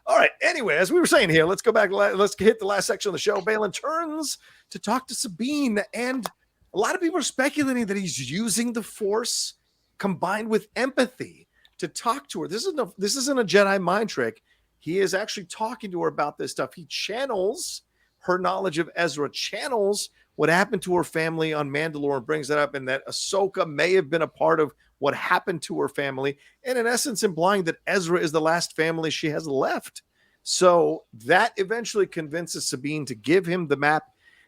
All right. Anyway, as we were saying here, let's go back. Let's hit the last section of the show. Baylan turns to talk to Sabine, and a lot of people are speculating that he's using the Force combined with empathy to talk to her. This isn't a Jedi mind trick. He is actually talking to her about this stuff. He channels her knowledge of Ezra, channels what happened to her family on Mandalore, and brings that up, and that Ahsoka may have been a part of what happened to her family, and in essence implying that Ezra is the last family she has left. So that eventually convinces Sabine to give him the map.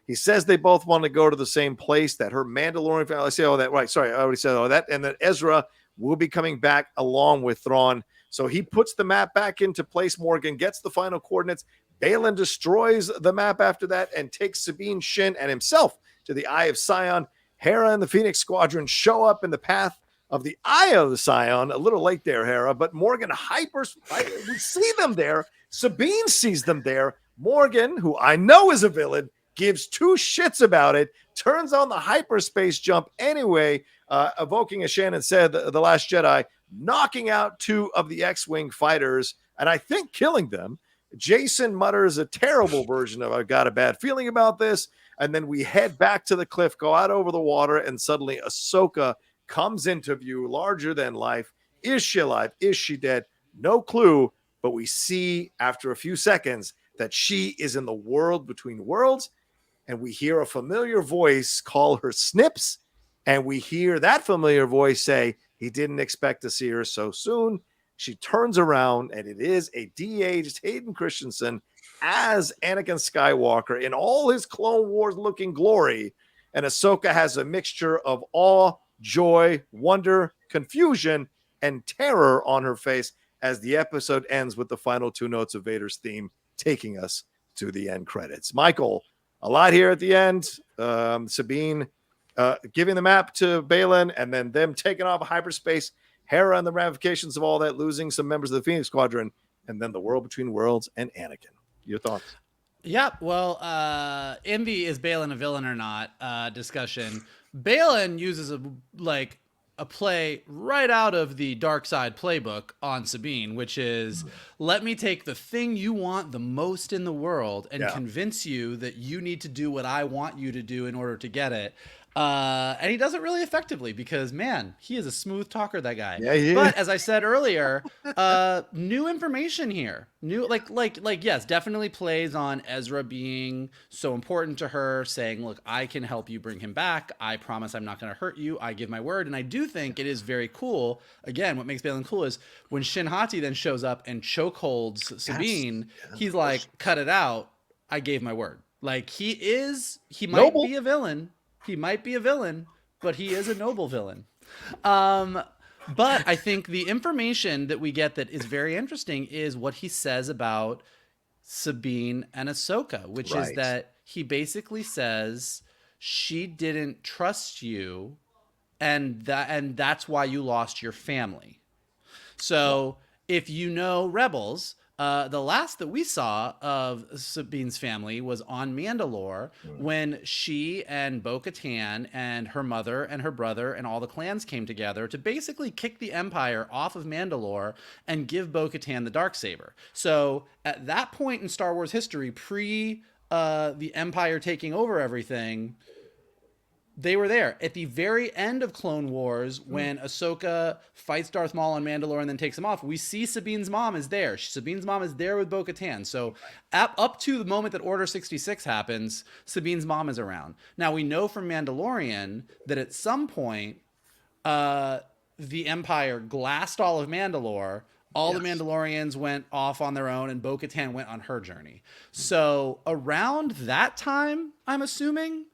He says they both want to go to the same place, that her Mandalorian family, I say all that, right, sorry, I already said all that, and that Ezra will be coming back along with Thrawn. So he puts the map back into place. Morgan gets the final coordinates. Baylan destroys the map after that and takes Sabine, Shin, and himself to the Eye of Sion. Hera and the Phoenix Squadron show up in the path of the Eye of Sion. A little late there, Hera, but Morgan we see them there. Sabine sees them there. Morgan, who I know is a villain, gives two shits about it, turns on the hyperspace jump anyway, evoking, as Shannon said, the Last Jedi, knocking out two of the X-Wing fighters, and I think killing them. Jason mutters a terrible version of, I've got a bad feeling about this, and then we head back to the cliff, go out over the water, and suddenly Ahsoka comes into view, larger than life. Is she alive? Is she dead? No clue, but we see after a few seconds that she is in the world between worlds, and we hear a familiar voice call her Snips, and we hear that familiar voice say he didn't expect to see her so soon. She turns around, and it is a de-aged Hayden Christensen as Anakin Skywalker in all his Clone Wars looking glory, and Ahsoka has a mixture of awe, joy, wonder, confusion, and terror on her face as the episode ends with the final two notes of Vader's theme, taking us to the end credits. Michael, a lot here at the end. Sabine giving the map to Baylan, and then them taking off hyperspace. Hera and the ramifications of all that, losing some members of the Phoenix Squadron, and then the world between worlds and Anakin. Your thoughts? Yeah, well, in the is Baylan a villain or not discussion, Baylan uses a a play right out of the dark side playbook on Sabine, which is let me take the thing you want the most in the world and convince you that you need to do what I want you to do in order to get it. And he does it really effectively because, man, he is a smooth talker, that guy. Yeah. But as I said earlier, new information here. New, yes, definitely plays on Ezra being so important to her, saying, look, I can help you bring him back. I promise I'm not going to hurt you. I give my word. And I do think it is very cool. Again, what makes Baylan cool is when Shin Hati then shows up and chokeholds Sabine, he's like, cut it out. I gave my word. Like, he might be a villain. He might be a villain, but he is a noble villain. But I think the information that we get that is very interesting is what he says about Sabine and Ahsoka, which is that he basically says she didn't trust you, and that's why you lost your family. So if you know Rebels, the last that we saw of Sabine's family was on Mandalore when she and Bo-Katan and her mother and her brother and all the clans came together to basically kick the Empire off of Mandalore and give Bo-Katan the Darksaber. So at that point in Star Wars history, pre the Empire taking over everything, they were there. At the very end of Clone Wars, when Ahsoka fights Darth Maul on Mandalore and then takes him off, we see Sabine's mom is there. Sabine's mom is there with Bo-Katan. So up to the moment that Order 66 happens, Sabine's mom is around. Now, we know from Mandalorian that at some point, the Empire glassed all of Mandalore. All the Mandalorians went off on their own, and Bo-Katan went on her journey. So around that time, I'm assuming,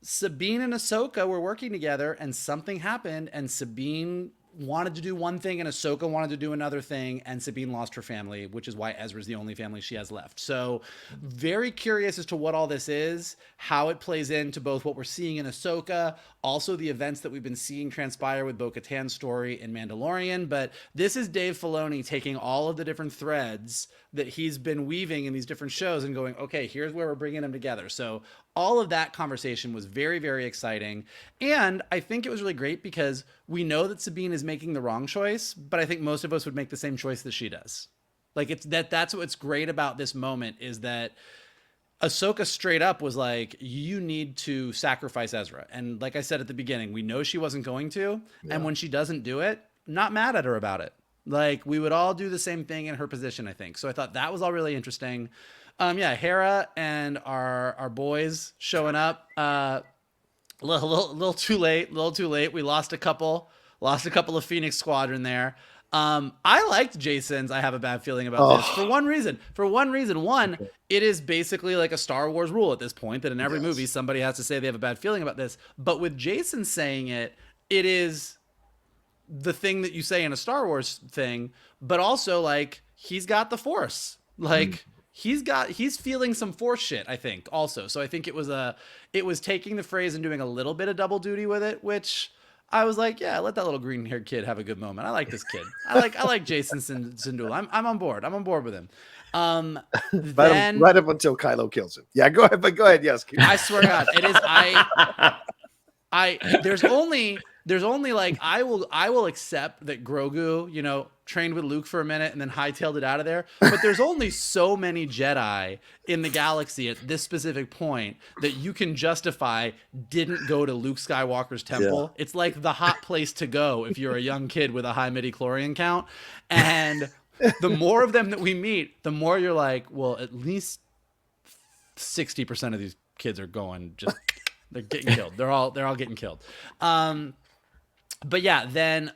Sabine and Ahsoka were working together, and something happened, and Sabine wanted to do one thing and Ahsoka wanted to do another thing, and Sabine lost her family, which is why Ezra's the only family she has left. So very curious as to what all this is, how it plays into both what we're seeing in Ahsoka, also the events that we've been seeing transpire with Bo-Katan's story in Mandalorian. But this is Dave Filoni taking all of the different threads that he's been weaving in these different shows and going, okay, here's where we're bringing them together. So all of that conversation was very, very exciting. And I think it was really great because we know that Sabine is making the wrong choice, but I think most of us would make the same choice that she does. Like, that's what's great about this moment, is that Ahsoka straight up was like, you need to sacrifice Ezra. And like I said at the beginning, we know she wasn't going to. Yeah. And when she doesn't do it, not mad at her about it. Like, we would all do the same thing in her position, I think. So I thought that was all really interesting. Hera and our boys showing up. Little too late. We lost a couple of Phoenix Squadron there. I liked Jason's I have a bad feeling about this for one reason. One, it is basically like a Star Wars rule at this point that in every movie somebody has to say they have a bad feeling about this. But with Jason saying it, it is the thing that you say in a Star Wars thing, but also like he's got the Force. Like he's feeling some Force shit, I think, also. So I think it was taking the phrase and doing a little bit of double duty with it, which I was like, yeah, let that little green-haired kid have a good moment. I like this kid. I like Jason Syndulla. I'm on board. I'm on board with him. Then, right up until Kylo kills him. Yeah, go ahead. Yes. I swear to God, it is. There's only like I will accept that Grogu, trained with Luke for a minute and then hightailed it out of there. But there's only so many Jedi in the galaxy at this specific point that you can justify didn't go to Luke Skywalker's temple. Yeah. It's like the hot place to go if you're a young kid with a high midi-chlorian count. And the more of them that we meet, the more you're like, well, at least 60% of these kids are going they're getting killed. They're all getting killed. But yeah, then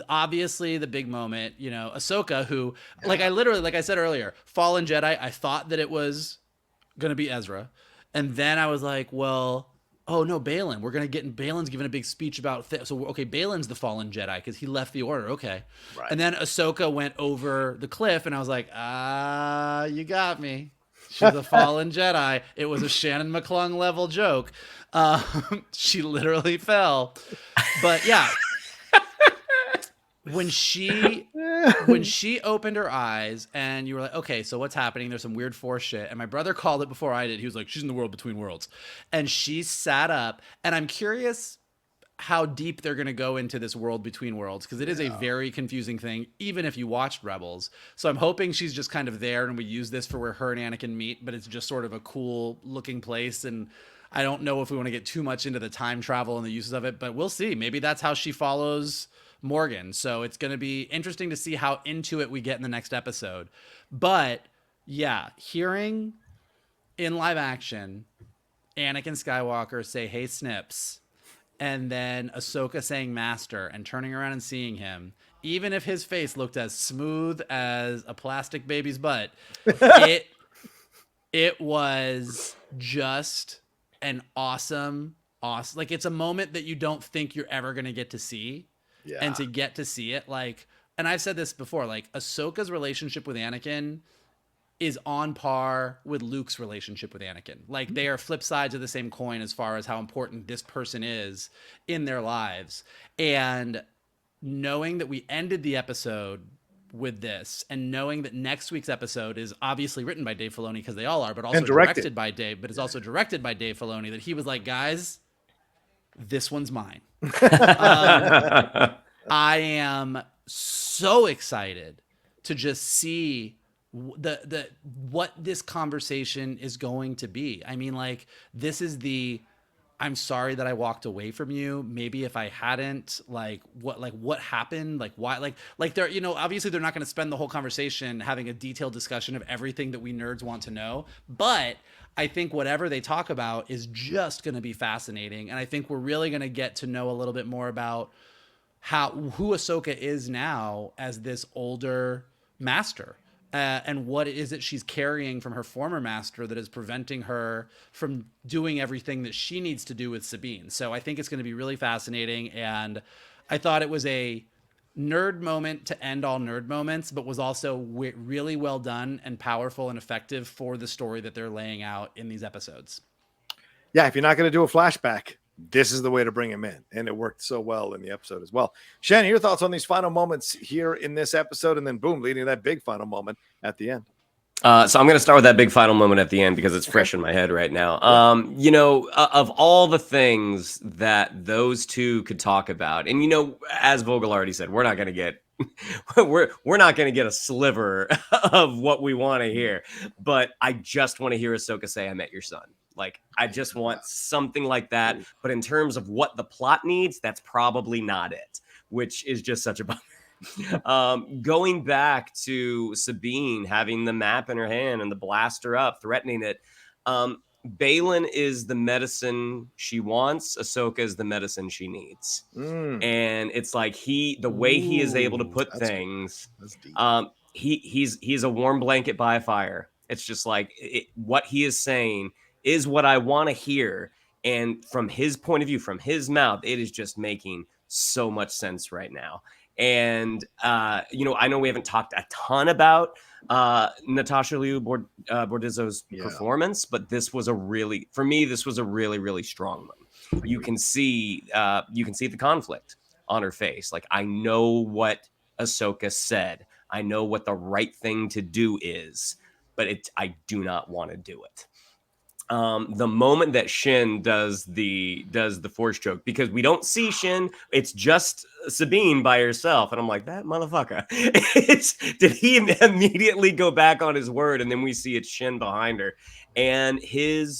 obviously the big moment, Ahsoka, who, like I said earlier, Fallen Jedi, I thought that it was going to be Ezra. And then I was like, well, oh no, Baylan. Baylan's giving a big speech about, Baylan's the Fallen Jedi because he left the Order. Okay. Right. And then Ahsoka went over the cliff and I was like, you got me. She's a Fallen Jedi. It was a Shannon McClung level joke. She literally fell. But yeah, when she opened her eyes and you were like, okay, so what's happening? There's some weird Force shit. And my brother called it before I did. He was like, she's in the world between worlds. And she sat up. And I'm curious, how deep they're going to go into this world between worlds, because it is a very confusing thing, even if you watched Rebels. So I'm hoping she's just kind of there and we use this for where her and Anakin meet, but it's just sort of a cool looking place. And I don't know if we want to get too much into the time travel and the uses of it, but we'll see. Maybe that's how she follows Morgan. So it's going to be interesting to see how into it we get in the next episode. But yeah, hearing in live action Anakin Skywalker say, "Hey, Snips," and then Ahsoka saying "Master" and turning around and seeing him, even if his face looked as smooth as a plastic baby's butt, it was just an awesome, like, it's a moment that you don't think you're ever going to get to see. Yeah. And to get to see it, like, and I've said this before, like, Ahsoka's relationship with Anakin is on par with Luke's relationship with Anakin. Like, they are flip sides of the same coin as far as how important this person is in their lives. And knowing that we ended the episode with this, and knowing that next week's episode is obviously written by Dave Filoni, because they all are, but also directed by Dave, but it's also directed by Dave Filoni, that he was like, guys, this one's mine. I am so excited to just see what this conversation is going to be. I mean, like, this is I'm sorry that I walked away from you. Maybe if I hadn't, what happened? Like, why? Like they're, obviously they're not going to spend the whole conversation having a detailed discussion of everything that we nerds want to know. But I think whatever they talk about is just going to be fascinating. And I think we're really going to get to know a little bit more about who Ahsoka is now as this older master. And what is it she's carrying from her former master that is preventing her from doing everything that she needs to do with Sabine. So I think it's going to be really fascinating. And I thought it was a nerd moment to end all nerd moments, but was also really well done and powerful and effective for the story that they're laying out in these episodes. Yeah, if you're not going to do a flashback, this is the way to bring him in. And it worked so well in the episode as well. Shannon, your thoughts on these final moments here in this episode, and then boom, leading to that big final moment at the end. So I'm going to start with that big final moment at the end because it's fresh in my head right now. Of all the things that those two could talk about, and as Vogel already said, we're not going to get we're not going to get a sliver of what we want to hear, but I just want to hear Ahsoka say, "I met your son." Like, I just want something like that. But in terms of what the plot needs, that's probably not it, which is just such a bummer. Going back to Sabine having the map in her hand and the blaster up, threatening it. Baylan is the medicine she wants. Ahsoka is the medicine she needs. And it's like the way he is able to put things, he's a warm blanket by a fire. It's just like what he is saying is what I want to hear. And from his point of view, from his mouth, it is just making so much sense right now. And, I know we haven't talked a ton about Natasha Liu Bordizzo's performance, but this was for me, this was a really, really strong one. You can see the conflict on her face. Like, I know what Ahsoka said. I know what the right thing to do is, but I do not want to do it. The moment that Shin does the force choke, because we don't see Shin, it's just Sabine by herself, and I'm like, that motherfucker. Did he immediately go back on his word? And then we see it's Shin behind her, and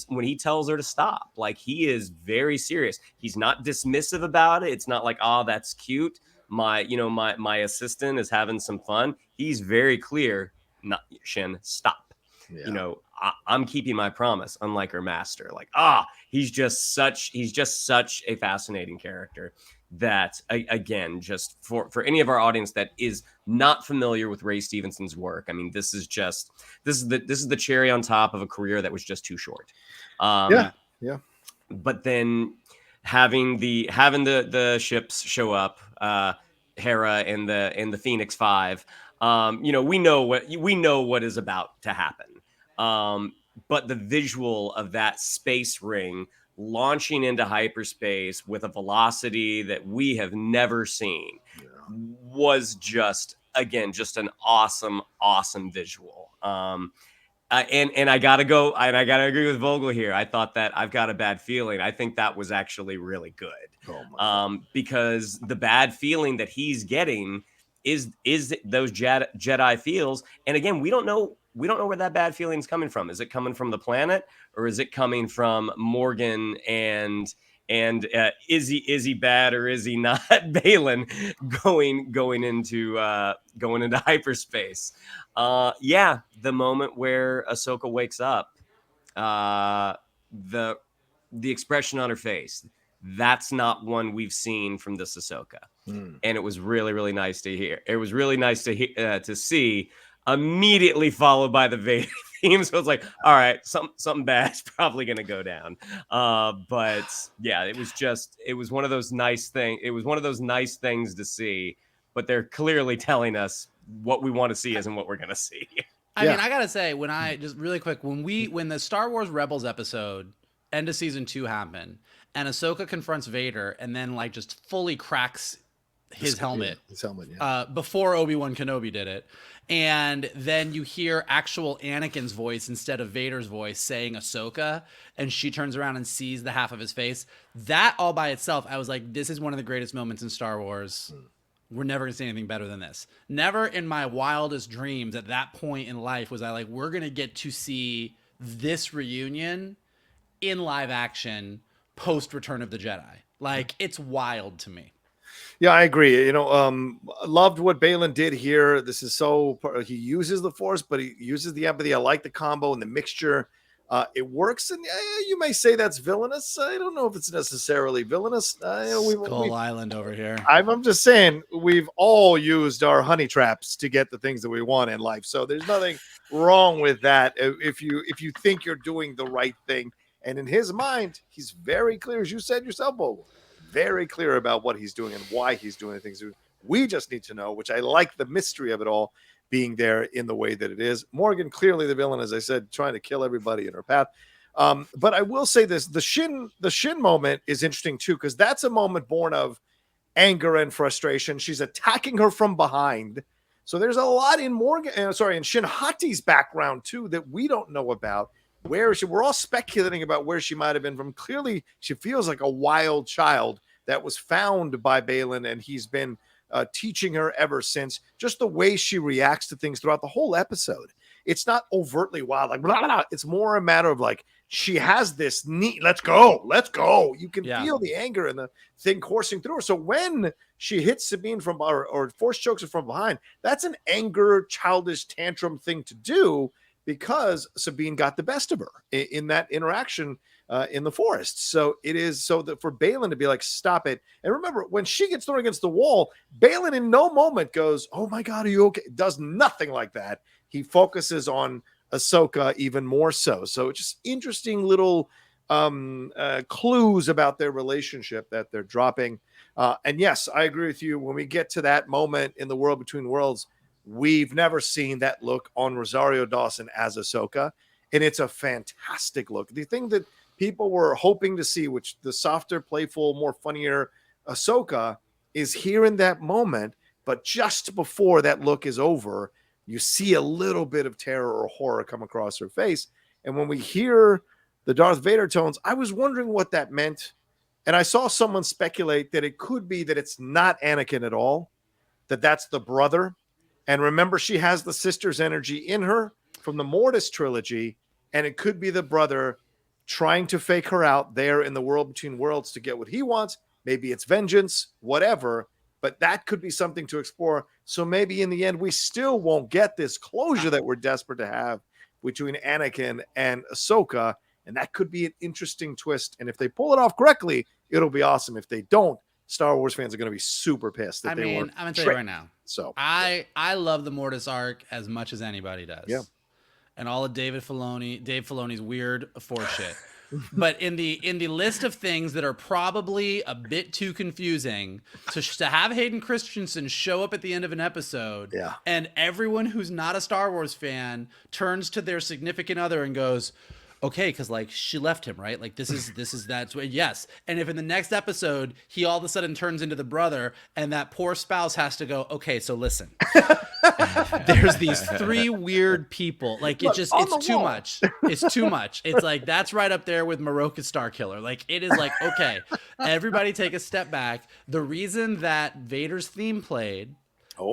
when he tells her to stop, like, he is very serious. He's not dismissive about it. It's not like, oh, that's cute. My assistant is having some fun. He's very clear. Not Shin, stop. Yeah. I'm keeping my promise, unlike her master. Like, he's just such a fascinating character that, again, just for any of our audience that is not familiar with Ray Stevenson's work, I mean, this is the cherry on top of a career that was just too short. Yeah. But then having the ships show up, Hera and the Phoenix 5, we know what is about to happen. But the visual of that space ring launching into hyperspace with a velocity that we have never seen was just an awesome visual. And I gotta agree with Vogel here. I thought that I've got a bad feeling. I think that was actually really good. Oh my because the bad feeling that he's getting is those Jedi feels. And again, we don't know where that bad feeling is coming from. Is it coming from the planet, or is it coming from Morgan and is he bad or is he not? Baylan going into hyperspace. Yeah, the moment where Ahsoka wakes up, the expression on her face, that's not one we've seen from this Ahsoka. And it was really, really nice to hear. It was really nice to see, immediately followed by the Vader theme. So it's like, all right, something bad's probably gonna go down. But yeah, it was one of those nice things. It was one of those nice things to see. But they're clearly telling us what we want to see isn't what we're gonna see. I mean, I gotta say, just really quick, when the Star Wars Rebels episode, end of season 2 happened, and Ahsoka confronts Vader, and then like just fully cracks his helmet. Before Obi-Wan Kenobi did it. And then you hear actual Anakin's voice instead of Vader's voice saying Ahsoka, and she turns around and sees the half of his face. That all by itself, I was like, this is one of the greatest moments in Star Wars. We're never gonna see anything better than this. Never in my wildest dreams at that point in life was I like, we're gonna get to see this reunion in live action post Return of the Jedi. Like, it's wild to me. Yeah, I agree. You know, loved what Baylan did here. This is he uses the Force, but he uses the empathy. I like the combo and the mixture. It works, and you may say that's villainous. I don't know if it's necessarily villainous. Skull Island over here. I'm just saying we've all used our honey traps to get the things that we want in life. So there's nothing wrong with that if you think you're doing the right thing. And in his mind, he's very clear, as you said yourself, Vogel, very clear about what he's doing and why he's doing the things. We just need to know, which I like the mystery of it all being there in the way that it is. Morgan, clearly the villain, as I said, trying to kill everybody in her path. But I will say this, the Shin moment is interesting too, because that's a moment born of anger and frustration. She's attacking her from behind. So there's a lot in in Shin Hati's background too that we don't know about. We're all speculating about where she might have been from. Clearly, she feels like a wild child that was found by Baylan, and he's been teaching her ever since. Just the way she reacts to things throughout the whole episode. It's not overtly wild, like blah, blah, blah. It's more a matter of like she has this neat, let's go. You can feel the anger and the thing coursing through her. So when she hits Sabine from or Force chokes her from behind, that's an anger, childish tantrum thing to do, because Sabine got the best of her in that interaction in the forest. So it is so that for Baylan to be like, stop it. And remember, when she gets thrown against the wall, Baylan in no moment goes, oh my God, are you okay? Does nothing like that. He focuses on Ahsoka even more so. So it's just interesting little clues about their relationship that they're dropping. And yes, I agree with you. When we get to that moment in the World Between Worlds, we've never seen that look on Rosario Dawson as Ahsoka, and it's a fantastic look. The thing that people were hoping to see, which the softer, playful, more funnier Ahsoka, is here in that moment, but just before that look is over, you see a little bit of terror or horror come across her face. And when we hear the Darth Vader tones, I was wondering what that meant. And I saw someone speculate that it could be that it's not Anakin at all, that that's the brother. And remember, she has the sister's energy in her from the Mortis trilogy, and it could be the brother trying to fake her out there in the World Between Worlds to get what he wants. Maybe it's vengeance, whatever, but that could be something to explore. So maybe in the end, we still won't get this closure that we're desperate to have between Anakin and Ahsoka, and that could be an interesting twist. And if they pull it off correctly, it'll be awesome. If they don't, Star Wars fans are going to be super pissed. I'm going to tell you right now. So I love the Mortis arc as much as anybody does. Yeah. And all of Dave Filoni's weird Force shit. But in the list of things that are probably a bit too confusing, to have Hayden Christensen show up at the end of an episode, and everyone who's not a Star Wars fan turns to their significant other and goes, okay, because like she left him, right? Like that's yes. And if in the next episode he all of a sudden turns into the brother, and that poor spouse has to go, okay, so listen, there's these 3 weird people. Like Look, it's too wall. much. It's too much. It's like that's right up there with MARROK's Starkiller. Like it is like, okay, everybody take a step back. The reason that Vader's theme played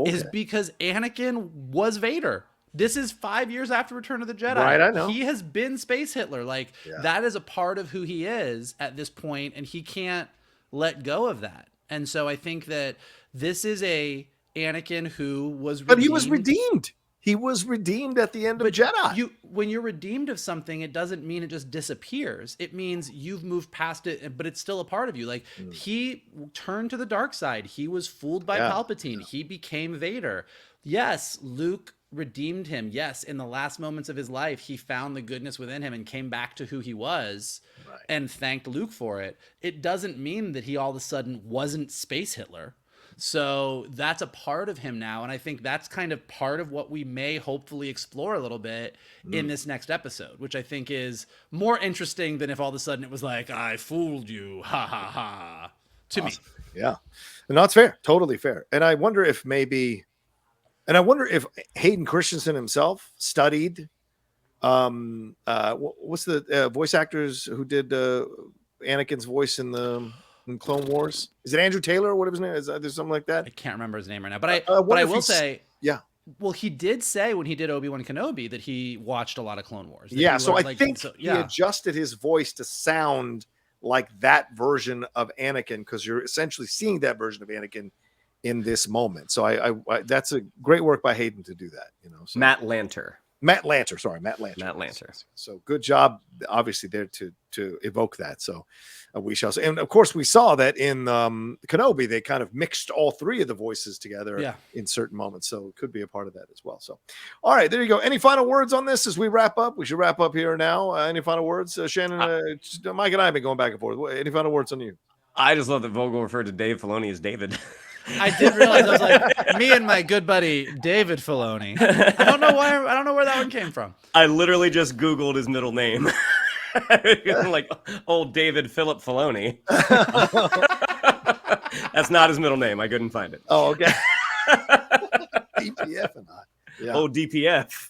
is because Anakin was Vader. This is 5 years after Return of the Jedi. Right, I know. He has been Space Hitler. Like, that is a part of who he is at this point, and he can't let go of that. And so I think that this is a Anakin who was redeemed. But he was redeemed. He was redeemed at the end of Jedi. When you're redeemed of something, it doesn't mean it just disappears. It means you've moved past it, but it's still a part of you. Like, he turned to the dark side. He was fooled by Palpatine. He became Vader. Yes, Luke redeemed him. Yes, in the last moments of his life, he found the goodness within him and came back to who he was and thanked Luke for it. It doesn't mean that he all of a sudden wasn't Space Hitler. So that's a part of him now. And I think that's kind of part of what we may hopefully explore a little bit in this next episode, which I think is more interesting than if all of a sudden it was like, I fooled you. Ha ha ha. To me. Yeah. No, it's fair. Totally fair. And I wonder if Hayden Christensen himself studied what's the voice actors who did Anakin's voice in Clone Wars? Is it Andrew Taylor or whatever his name is? There something like that? I can't remember his name right now, but I will say, well, he did say when he did Obi-Wan Kenobi that he watched a lot of Clone Wars. Yeah, so I think he adjusted his voice to sound like that version of Anakin, because you're essentially seeing that version of Anakin in this moment. So I that's a great work by Hayden to do that. You know, so. Matt Lanter. Sorry, Matt Lanter. Matt Lanter. So good job, obviously, there to evoke that. So we shall see. And of course, we saw that in Kenobi, they kind of mixed all 3 of the voices together in certain moments. So it could be a part of that as well. So, all right, there you go. Any final words on this as we wrap up? We should wrap up here now. Any final words, Shannon? Mike and I have been going back and forth. Any final words on you? I just love that Vogel referred to Dave Filoni as David. I did realize, I was like, me and my good buddy David Filoni. I don't know where that one came from. I literally just Googled his middle name. Like old David Philip Filoni. That's not his middle name. I couldn't find it. Oh, okay. DPF and I. Yeah. Oh, DPF.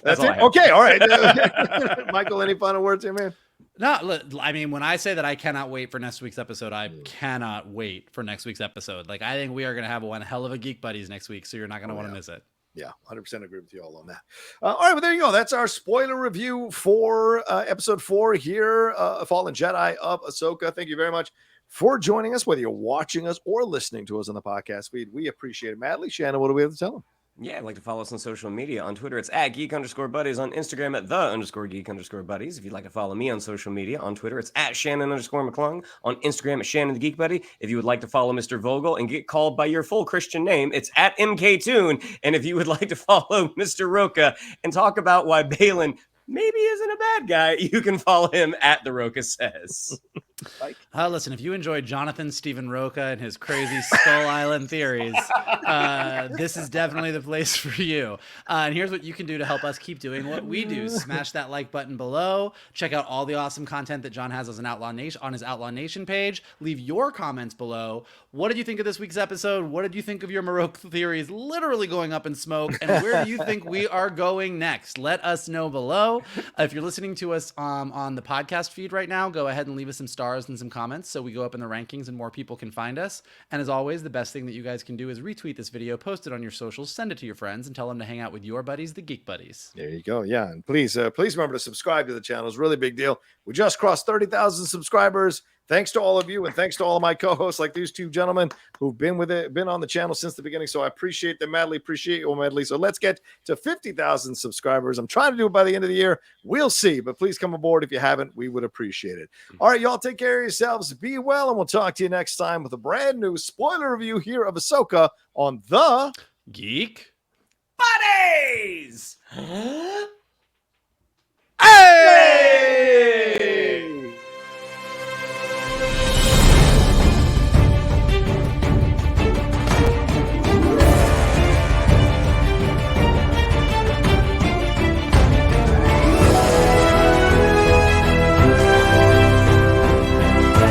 That's it. Okay, all right. Michael, any final words here, man? No, I mean, when I say that I cannot wait for next week's episode, I cannot wait for next week's episode. Like, I think we are going to have one hell of a Geek Buddies next week, so you're not going to want to miss it. Yeah, 100% agree with you all on that. All right, well, there you go. That's our spoiler review for episode 4 here, Fallen Jedi of Ahsoka. Thank you very much for joining us, whether you're watching us or listening to us on the podcast feed. We appreciate it madly. Shannon, what do we have to tell them? Yeah, I'd like to follow us on social media. On Twitter, it's at @geek_buddies. On Instagram, at @the_geek_buddies. If you'd like to follow me on social media, on Twitter, it's at Shannon_McClung. On Instagram, at Shannon the Geek Buddy. If you would like to follow Mr. Vogel and get called by your full Christian name, it's at MKToon. And if you would like to follow Mr. Rocha and talk about why Baylan maybe isn't a bad guy, you can follow him at The Rocha Says. Listen, if you enjoyed Jonathan Stephen Rocha and his crazy Skull Island theories, this is definitely the place for you. And here's what you can do to help us keep doing what we do. Smash that like button below. Check out all the awesome content that John has as an Outlaw Nation on his Outlaw Nation page. Leave your comments below. What did you think of this week's episode? What did you think of your MARROK theories literally going up in smoke? And where do you think we are going next? Let us know below. If you're listening to us on the podcast feed right now, go ahead and leave us some stars and some comments so we go up in the rankings and more people can find us. And as always, the best thing that you guys can do is retweet this video, post it on your socials, send it to your friends, and tell them to hang out with your buddies, the Geek Buddies. There you go. Yeah, and please remember to subscribe to the channel. It's a really big deal. We just crossed 30,000 subscribers. Thanks to all of you, and thanks to all of my co-hosts like these 2 gentlemen who've been on the channel since the beginning. So I appreciate them madly. Appreciate you all madly. So let's get to 50,000 subscribers. I'm trying to do it by the end of the year. We'll see, but please come aboard if you haven't. We would appreciate it. All right, y'all, take care of yourselves. Be well, and we'll talk to you next time with a brand new spoiler review here of Ahsoka on the Geek Buddies.